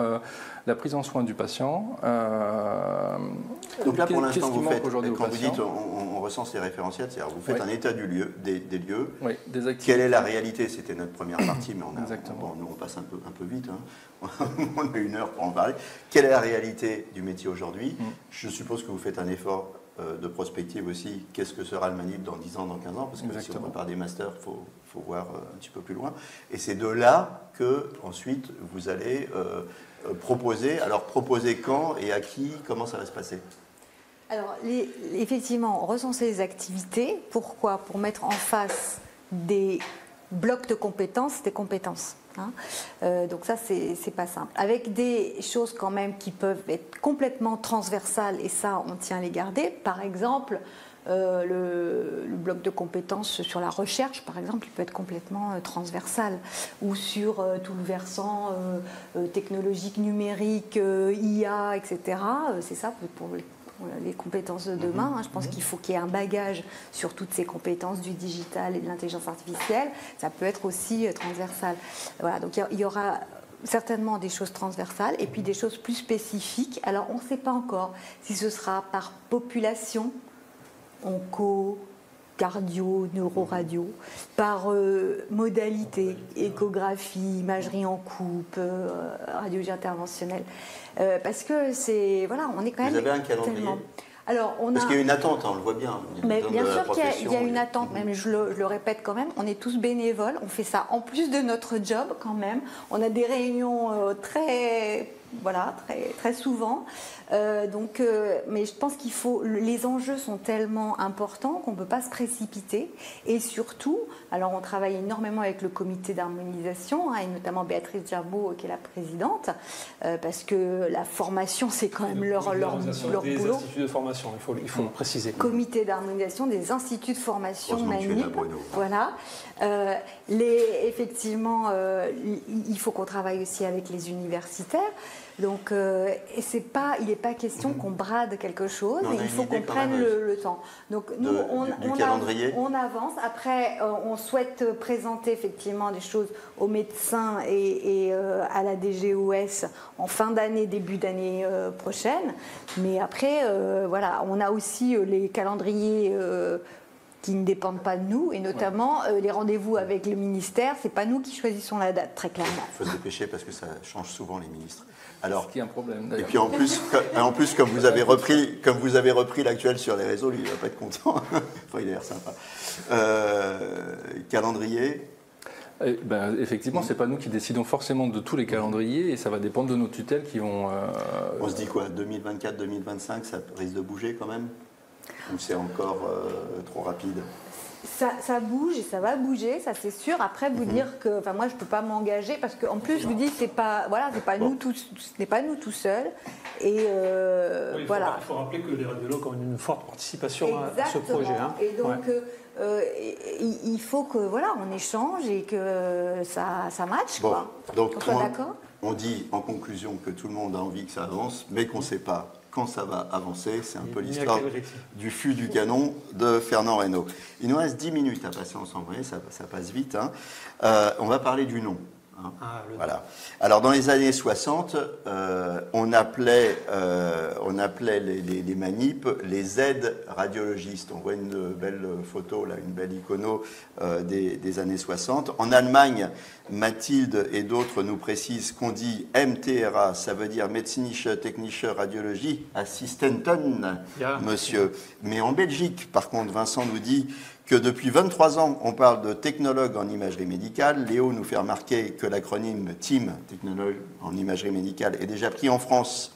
la prise en soin du patient. Donc là, pour l'instant, vous faites, quand vous dites on recense les référentiels, c'est-à-dire vous faites un état du lieu, des lieux. Oui, des activités. Quelle est la réalité? C'était notre première partie, mais nous on passe un peu vite. On a 1 heure pour en parler. Quelle est la réalité du métier aujourd'hui? Je suppose que vous faites un effort de prospective aussi. Qu'est-ce que sera le manip dans 10 ans, dans 15 ans? Parce que si on prépare des masters, il faut voir un petit peu plus loin. Et c'est de là que ensuite vous allez proposer. Alors proposer quand et à qui? Comment ça va se passer? Alors, effectivement, recenser les activités. Pourquoi? Pour mettre en face des blocs de compétences, des compétences. Donc ça, c'est pas simple. Avec des choses quand même qui peuvent être complètement transversales, et ça, on tient à les garder. Par exemple, le bloc de compétences sur la recherche, par exemple, il peut être complètement transversal. Ou sur tout le versant technologique, numérique, IA, etc. C'est ça pour les compétences de demain. Je pense qu'il faut qu'il y ait un bagage sur toutes ces compétences du digital et de l'intelligence artificielle. Ça peut être aussi transversal. Voilà, donc il y aura certainement des choses transversales et puis des choses plus spécifiques. Alors on ne sait pas encore si ce sera par population, onco, cardio, neuroradio, par modalité, échographie, imagerie en coupe, radiologie interventionnelle. Parce que c'est. Voilà, on est quand même. Vous avez un calendrier? Alors, parce qu'il y a une attente, on le voit bien. Mais bien sûr qu'il y a une attente, même je le répète quand même, on est tous bénévoles, on fait ça en plus de notre job quand même. On a des réunions très voilà, très, très souvent. Mais je pense les enjeux sont tellement importants qu'on ne peut pas se précipiter. Et surtout, alors on travaille énormément avec le comité d'harmonisation, et notamment Béatrice Gerbeau, qui est la présidente, parce que la formation, c'est quand même leur boulot. Des instituts de formation, il faut le préciser. Comité d'harmonisation des instituts de formation MANIP. Voilà. Effectivement, il faut qu'on travaille aussi avec les universitaires. Donc, il n'est pas question qu'on brade quelque chose, mais il faut qu'on prenne le temps. Donc, nous, on avance. Après, on souhaite présenter effectivement des choses aux médecins et à la DGOS en fin d'année, début d'année prochaine. Mais après, voilà, on a aussi les calendriers qui ne dépendent pas de nous, et notamment les rendez-vous avec le ministère, c'est pas nous qui choisissons la date, très clairement. Il faut se dépêcher parce que ça change souvent les ministres. Alors, ce qui est un problème. Et puis en plus, comme vous avez repris l'actuel sur les réseaux, lui, il va pas être content. Enfin, il a l'air sympa. Calendrier. Effectivement, c'est pas nous qui décidons forcément de tous les calendriers, et ça va dépendre de nos tutelles qui vont. On se dit quoi, 2024-2025, ça risque de bouger quand même? Ou c'est encore trop rapide? Ça bouge et ça va bouger, ça c'est sûr. Après, vous dire que, moi je peux pas m'engager parce qu'en plus je vous dis c'est pas nous tous, ce n'est pas nous tout seuls. Et voilà. Il faut rappeler que les radiologues ont une forte participation à ce projet. Hein. Et donc il faut que on échange et que ça matche. Bon, quoi. donc on soit d'accord. On dit en conclusion que tout le monde a envie que ça avance, mais qu'on ne sait pas quand ça va avancer. C'est un peu l'histoire du fût du canon de Fernand Reynaud. Il nous reste 10 minutes à passer ensemble, vous voyez, ça passe vite. Hein. On va parler du nom. Hein. Voilà. Alors dans les années 60, on appelait les manips les aides radiologistes. On voit une belle photo, là, une belle icono des années 60. En Allemagne, Mathilde et d'autres nous précisent qu'on dit MTRA, ça veut dire Medizinische Technische Radiologie Assistenten, monsieur. Mais en Belgique, par contre, Vincent nous dit que depuis 23 ans, on parle de technologue en imagerie médicale. Léo nous fait remarquer que l'acronyme TIM, technologue en imagerie médicale, est déjà pris en France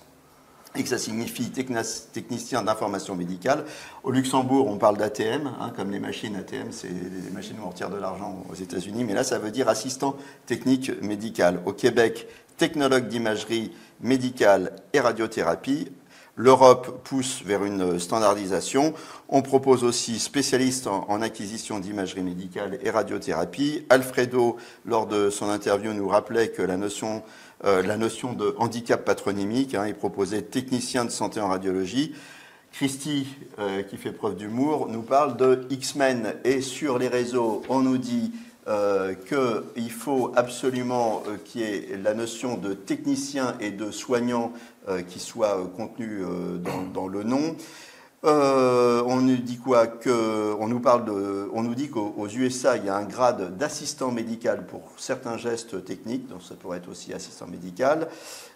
et que ça signifie technicien d'information médicale. Au Luxembourg, on parle d'ATM, comme les machines ATM, c'est les machines où on retire de l'argent aux États-Unis, mais là, ça veut dire assistant technique médical. Au Québec, technologue d'imagerie médicale et radiothérapie. L'Europe pousse vers une standardisation. On propose aussi spécialiste en acquisition d'imagerie médicale et radiothérapie. Alfredo, lors de son interview, nous rappelait que la notion de handicap patronymique, il proposait technicien de santé en radiologie. Christy, qui fait preuve d'humour, nous parle de X-Men. Et sur les réseaux, on nous dit qu'il faut absolument qu'il y ait la notion de technicien et de soignant qui soit contenue dans le nom. On nous dit quoi? On nous dit qu'aux USA, il y a un grade d'assistant médical pour certains gestes techniques, donc ça pourrait être aussi assistant médical.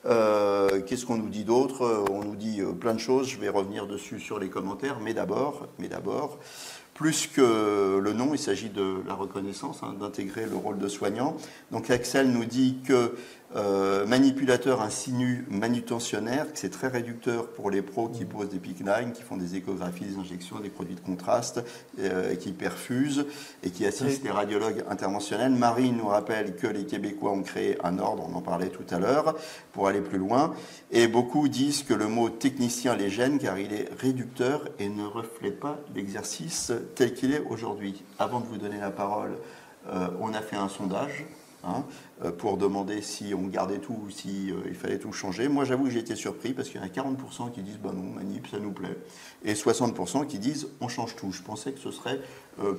Qu'est-ce qu'on nous dit d'autre? On nous dit plein de choses, je vais revenir dessus sur les commentaires, mais d'abord, plus que le nom, il s'agit de la reconnaissance, d'intégrer le rôle de soignant. Donc Axel nous dit que manipulateur insinue manutentionnaire, que c'est très réducteur pour les pros qui posent des PICC lines, qui font des échographies, des injections, des produits de contraste, qui perfusent et qui assistent les radiologues interventionnels. Marie nous rappelle que les Québécois ont créé un ordre, on en parlait tout à l'heure, pour aller plus loin. Et beaucoup disent que le mot technicien les gêne car il est réducteur et ne reflète pas l'exercice tel qu'il est aujourd'hui. Avant de vous donner la parole, on a fait un sondage pour demander si on gardait tout ou si il fallait tout changer. Moi, j'avoue que j'ai été surpris parce qu'il y en a 40% qui disent non, manip, ça nous plaît, et 60% qui disent on change tout. Je pensais que ce serait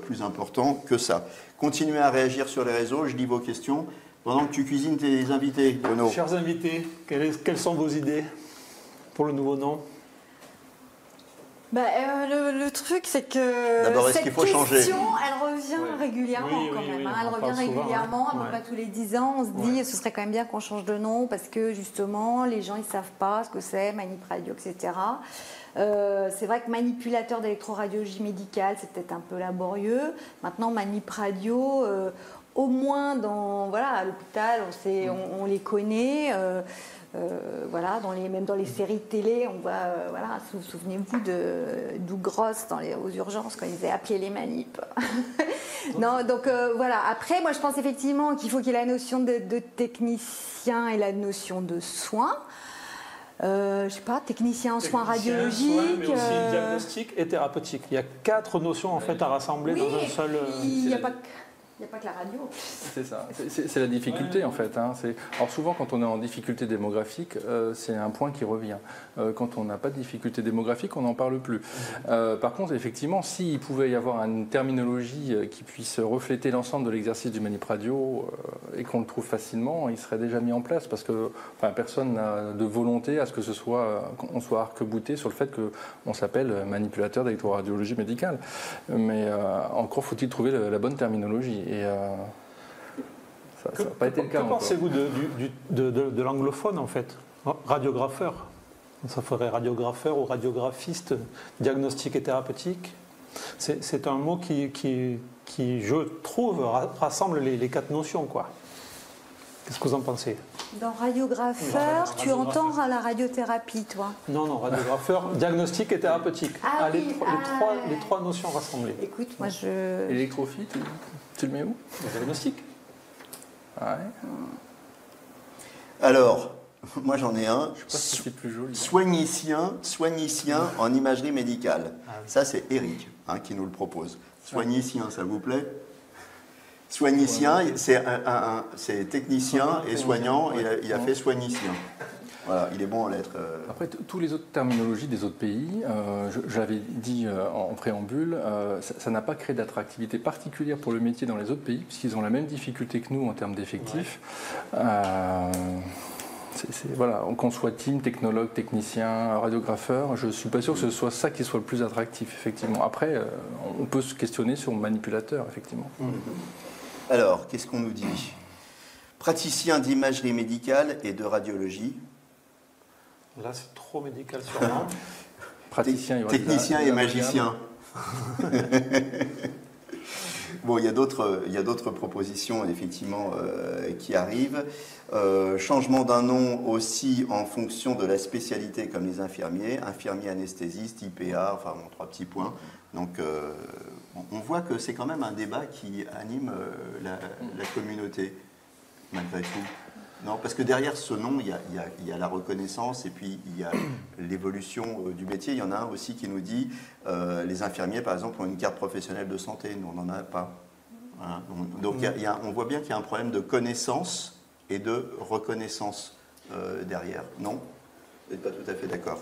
plus important que ça. Continuez à réagir sur les réseaux, je lis vos questions. Pendant que tu cuisines tes invités, Bruno. Chers invités, quelles sont vos idées pour le nouveau nom? Le truc, c'est que cette question, elle revient régulièrement quand même. Elle revient régulièrement, pas tous les 10 ans. On se dit, ce serait quand même bien qu'on change de nom parce que justement, les gens, ils ne savent pas ce que c'est, Manip Radio, etc. C'est vrai que manipulateur d'électroradiologie médicale, c'est peut-être un peu laborieux. Maintenant, Manip Radio, au moins à l'hôpital, on les connaît. Voilà, même dans les séries de télé, on voit, voilà, souvenez-vous de Doug Ross aux urgences quand ils faisaient appeler les manips. Non, donc voilà. Après, moi, je pense effectivement qu'il faut qu'il y ait la notion de technicien et la notion de soin. Je sais pas, technicien en soins radiologiques. Mais aussi diagnostic et thérapeutique. Il y a 4 notions en fait à rassembler dans un seul. Il n'y a pas que la radio. C'est ça, c'est la difficulté en fait. Hein. Alors souvent quand on est en difficulté démographique, c'est un point qui revient. Quand on n'a pas de difficulté démographique, on n'en parle plus. Par contre, effectivement, s'il pouvait y avoir une terminologie qui puisse refléter l'ensemble de l'exercice du manip radio et qu'on le trouve facilement, il serait déjà mis en place parce que personne n'a de volonté à ce que qu'on soit arc-bouté sur le fait qu'on s'appelle manipulateur d'électroradiologie médicale. Mais encore faut-il trouver la bonne terminologie. Et ça n'a pas été le cas. Que pensez-vous de l'anglophone en fait? Radiographeur. Ça ferait radiographeur ou radiographiste, diagnostic et thérapeutique. C'est un mot qui, je trouve, rassemble les 4 notions, quoi. Qu'est-ce que vous en pensez? Dans radiographeur, tu entends la radiothérapie, toi? Non, radiographeur, diagnostic et thérapeutique. Les 3 notions rassemblées. Écoute, moi je... Électrophile, tu le mets où? Diagnostic. Ouais. Alors, moi j'en ai un. Je sais pas si c'est plus joli. Soignicien en imagerie médicale. Ça, c'est Eric qui nous le propose. Soignicien, ça vous plaît? Soignicien, c'est technicien et soignant, il a fait soignicien. Voilà, il est bon en lettres. Après, tous les autres terminologies des autres pays, je l'avais dit en préambule, ça n'a pas créé d'attractivité particulière pour le métier dans les autres pays, puisqu'ils ont la même difficulté que nous en termes d'effectifs. Ouais. Voilà, qu'on soit team, technologue, technicien, radiographeur, je ne suis pas sûr que ce soit ça qui soit le plus attractif, effectivement. Après, on peut se questionner sur manipulateur, effectivement. Alors, qu'est-ce qu'on nous dit? Praticien d'imagerie médicale et de radiologie. Là, c'est trop médical sûrement. Praticien, technicien et magicien. Bon, il y a d'autres propositions, effectivement, qui arrivent. Changement d'un nom aussi en fonction de la spécialité, comme les infirmiers. Infirmier anesthésiste, IPA, enfin, bon, 3 petits points. Donc, on voit que c'est quand même un débat qui anime la communauté, malgré tout. Non, parce que derrière ce nom, il y a la reconnaissance et puis il y a l'évolution du métier. Il y en a un aussi qui nous dit les infirmiers, par exemple, ont une carte professionnelle de santé. Nous, on n'en a pas. Voilà. Donc, on voit bien qu'il y a un problème de connaissance et de reconnaissance derrière. Non? Vous n'êtes pas tout à fait d'accord?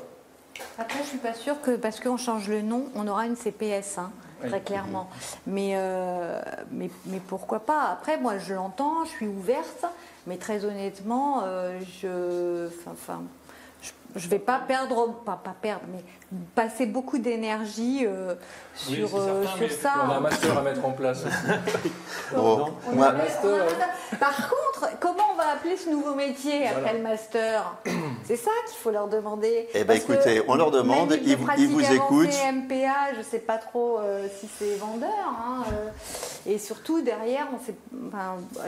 Après, je ne suis pas sûre que parce qu'on change le nom, on aura une CPS, très clairement. Mais pourquoi pas? Après, moi, je l'entends, je suis ouverte. Mais très honnêtement, je ne vais pas perdre, pas perdre, mais passer beaucoup d'énergie sur ça. On a un master à mettre en place. Par contre, comment on va appeler ce nouveau métier après le master? C'est ça qu'il faut leur demander. Eh bien, écoutez, on leur demande, ils vous écoutent. MPA, je ne sais pas trop si c'est vendeur. Et surtout, derrière,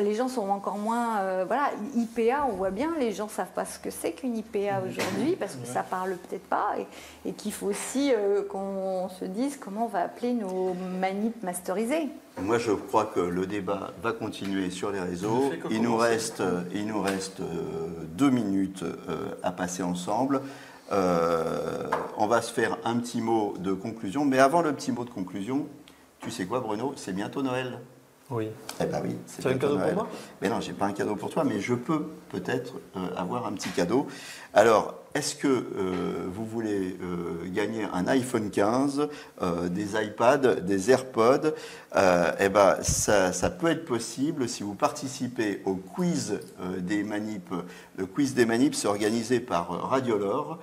les gens sont encore moins... voilà, IPA, on voit bien, les gens ne savent pas ce que c'est qu'une IPA aujourd'hui, parce que ça ne parle peut-être pas, et qu'il faut aussi qu'on se dise comment on va appeler nos manips masterisés. Moi, je crois que le débat va continuer sur les réseaux. Il nous reste 2 minutes à passer ensemble. On va se faire un petit mot de conclusion. Mais avant le petit mot de conclusion, tu sais quoi, Bruno? C'est bientôt Noël. Oui. Eh bien oui, c'est un cadeau Noël. pour moi? Mais non, j'ai pas un cadeau pour toi, mais je peux peut-être avoir un petit cadeau. Alors, est-ce que vous voulez gagner un iPhone 15, des iPads, des AirPods? Eh ben, ça peut être possible si vous participez au quiz des manips. Le quiz des manips, c'est organisé par Radiolore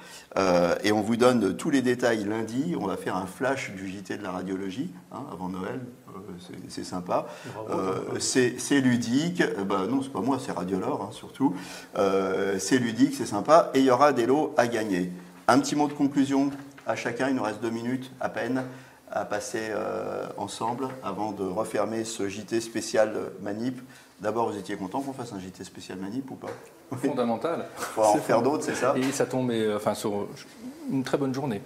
et on vous donne tous les détails lundi. On va faire un flash du JT de la radiologie avant Noël. C'est sympa. C'est ludique. Non, c'est pas moi, c'est Radiolore surtout. C'est ludique, c'est sympa. Et il y aura des lots à gagner. Un petit mot de conclusion à chacun. Il nous reste 2 minutes à peine. à passer ensemble avant de refermer ce JT spécial Manip. D'abord, vous étiez content qu'on fasse un JT spécial Manip ou pas? Fondamental. Il faut en faire d'autres, c'est ça? Et ça tombe sur une très bonne journée,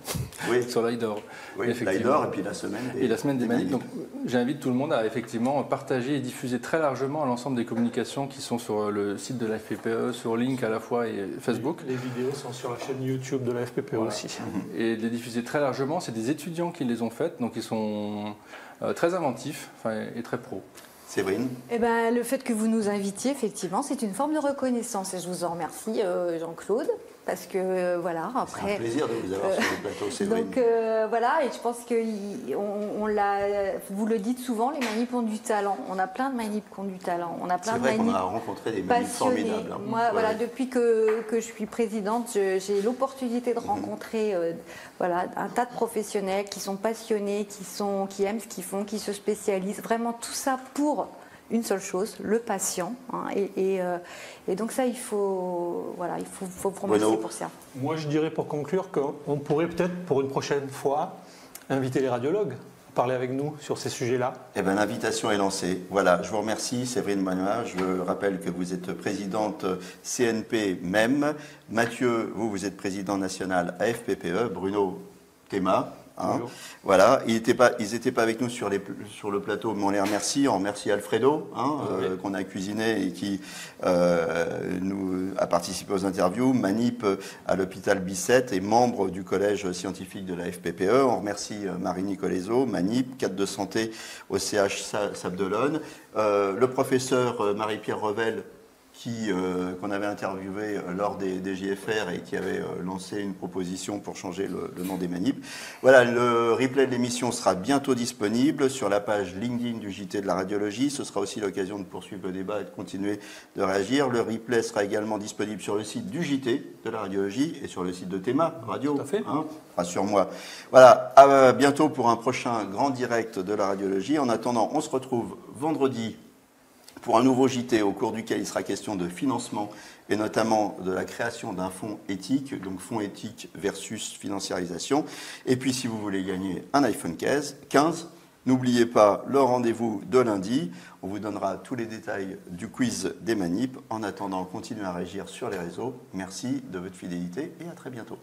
oui. Sur l'IDOR. Oui, l'IDOR et puis la semaine des, et la semaine des Manip. Manip. Donc, j'invite tout le monde à effectivement partager et diffuser très largement l'ensemble des communications qui sont sur le site de la FPPE, sur Link à la fois et Facebook. Les vidéos sont sur la chaîne YouTube de la FPPE aussi. Et de les diffuser très largement. C'est des étudiants qui les ont faites, donc ils sont très inventifs et très pros. Séverine? Eh ben, le fait que vous nous invitiez, effectivement, c'est une forme de reconnaissance. Et je vous en remercie, Jean-Claude, parce que, voilà, après... C'est un plaisir de vous avoir sur le plateau, Séverine. Donc, voilà, et je pense que vous le dites souvent, les manips ont du talent. On a plein de manips qui ont du talent. On a plein de manips qu'on a rencontré des manips formidables. Hein. Moi, voilà, depuis que je suis présidente, j'ai l'opportunité de rencontrer voilà, un tas de professionnels qui sont passionnés, qui aiment ce qu'ils font, qui se spécialisent. Vraiment tout ça pour une seule chose, le patient. Hein, et donc ça, il faut vous remercier pour ça. Moi, je dirais pour conclure qu'on pourrait peut-être, pour une prochaine fois, inviter les radiologues à parler avec nous sur ces sujets-là. Eh bien, l'invitation est lancée. Voilà, je vous remercie, Séverine Manoir. Je rappelle que vous êtes présidente CNP MEM. Mathieu, vous êtes président national AFPPE. Bruno Théma. Hein. Voilà, ils n'étaient pas avec nous sur le plateau, mais on les remercie. On remercie Alfredo, qu'on a cuisiné et qui a participé aux interviews. Manip à l'hôpital Bicêtre et membre du collège scientifique de la FPPE. On remercie Marie Nicoleso, Manip, cadre de santé au CH Sable-d'Olonne. Le professeur Marie-Pierre Revel, qu'on avait interviewé lors des JFR et qui avait lancé une proposition pour changer le nom des manips. Voilà, le replay de l'émission sera bientôt disponible sur la page LinkedIn du JT de la radiologie. Ce sera aussi l'occasion de poursuivre le débat et de continuer de réagir. Le replay sera également disponible sur le site du JT de la radiologie et sur le site de Théma Radio. Tout à fait. Hein, rassure-moi. Voilà, à bientôt pour un prochain grand direct de la radiologie. En attendant, on se retrouve vendredi pour un nouveau JT au cours duquel il sera question de financement et notamment de la création d'un fonds éthique, donc fonds éthique versus financiarisation. Et puis si vous voulez gagner un iPhone 15, n'oubliez pas le rendez-vous de lundi. On vous donnera tous les détails du quiz des manips. En attendant, continuez à réagir sur les réseaux. Merci de votre fidélité et à très bientôt.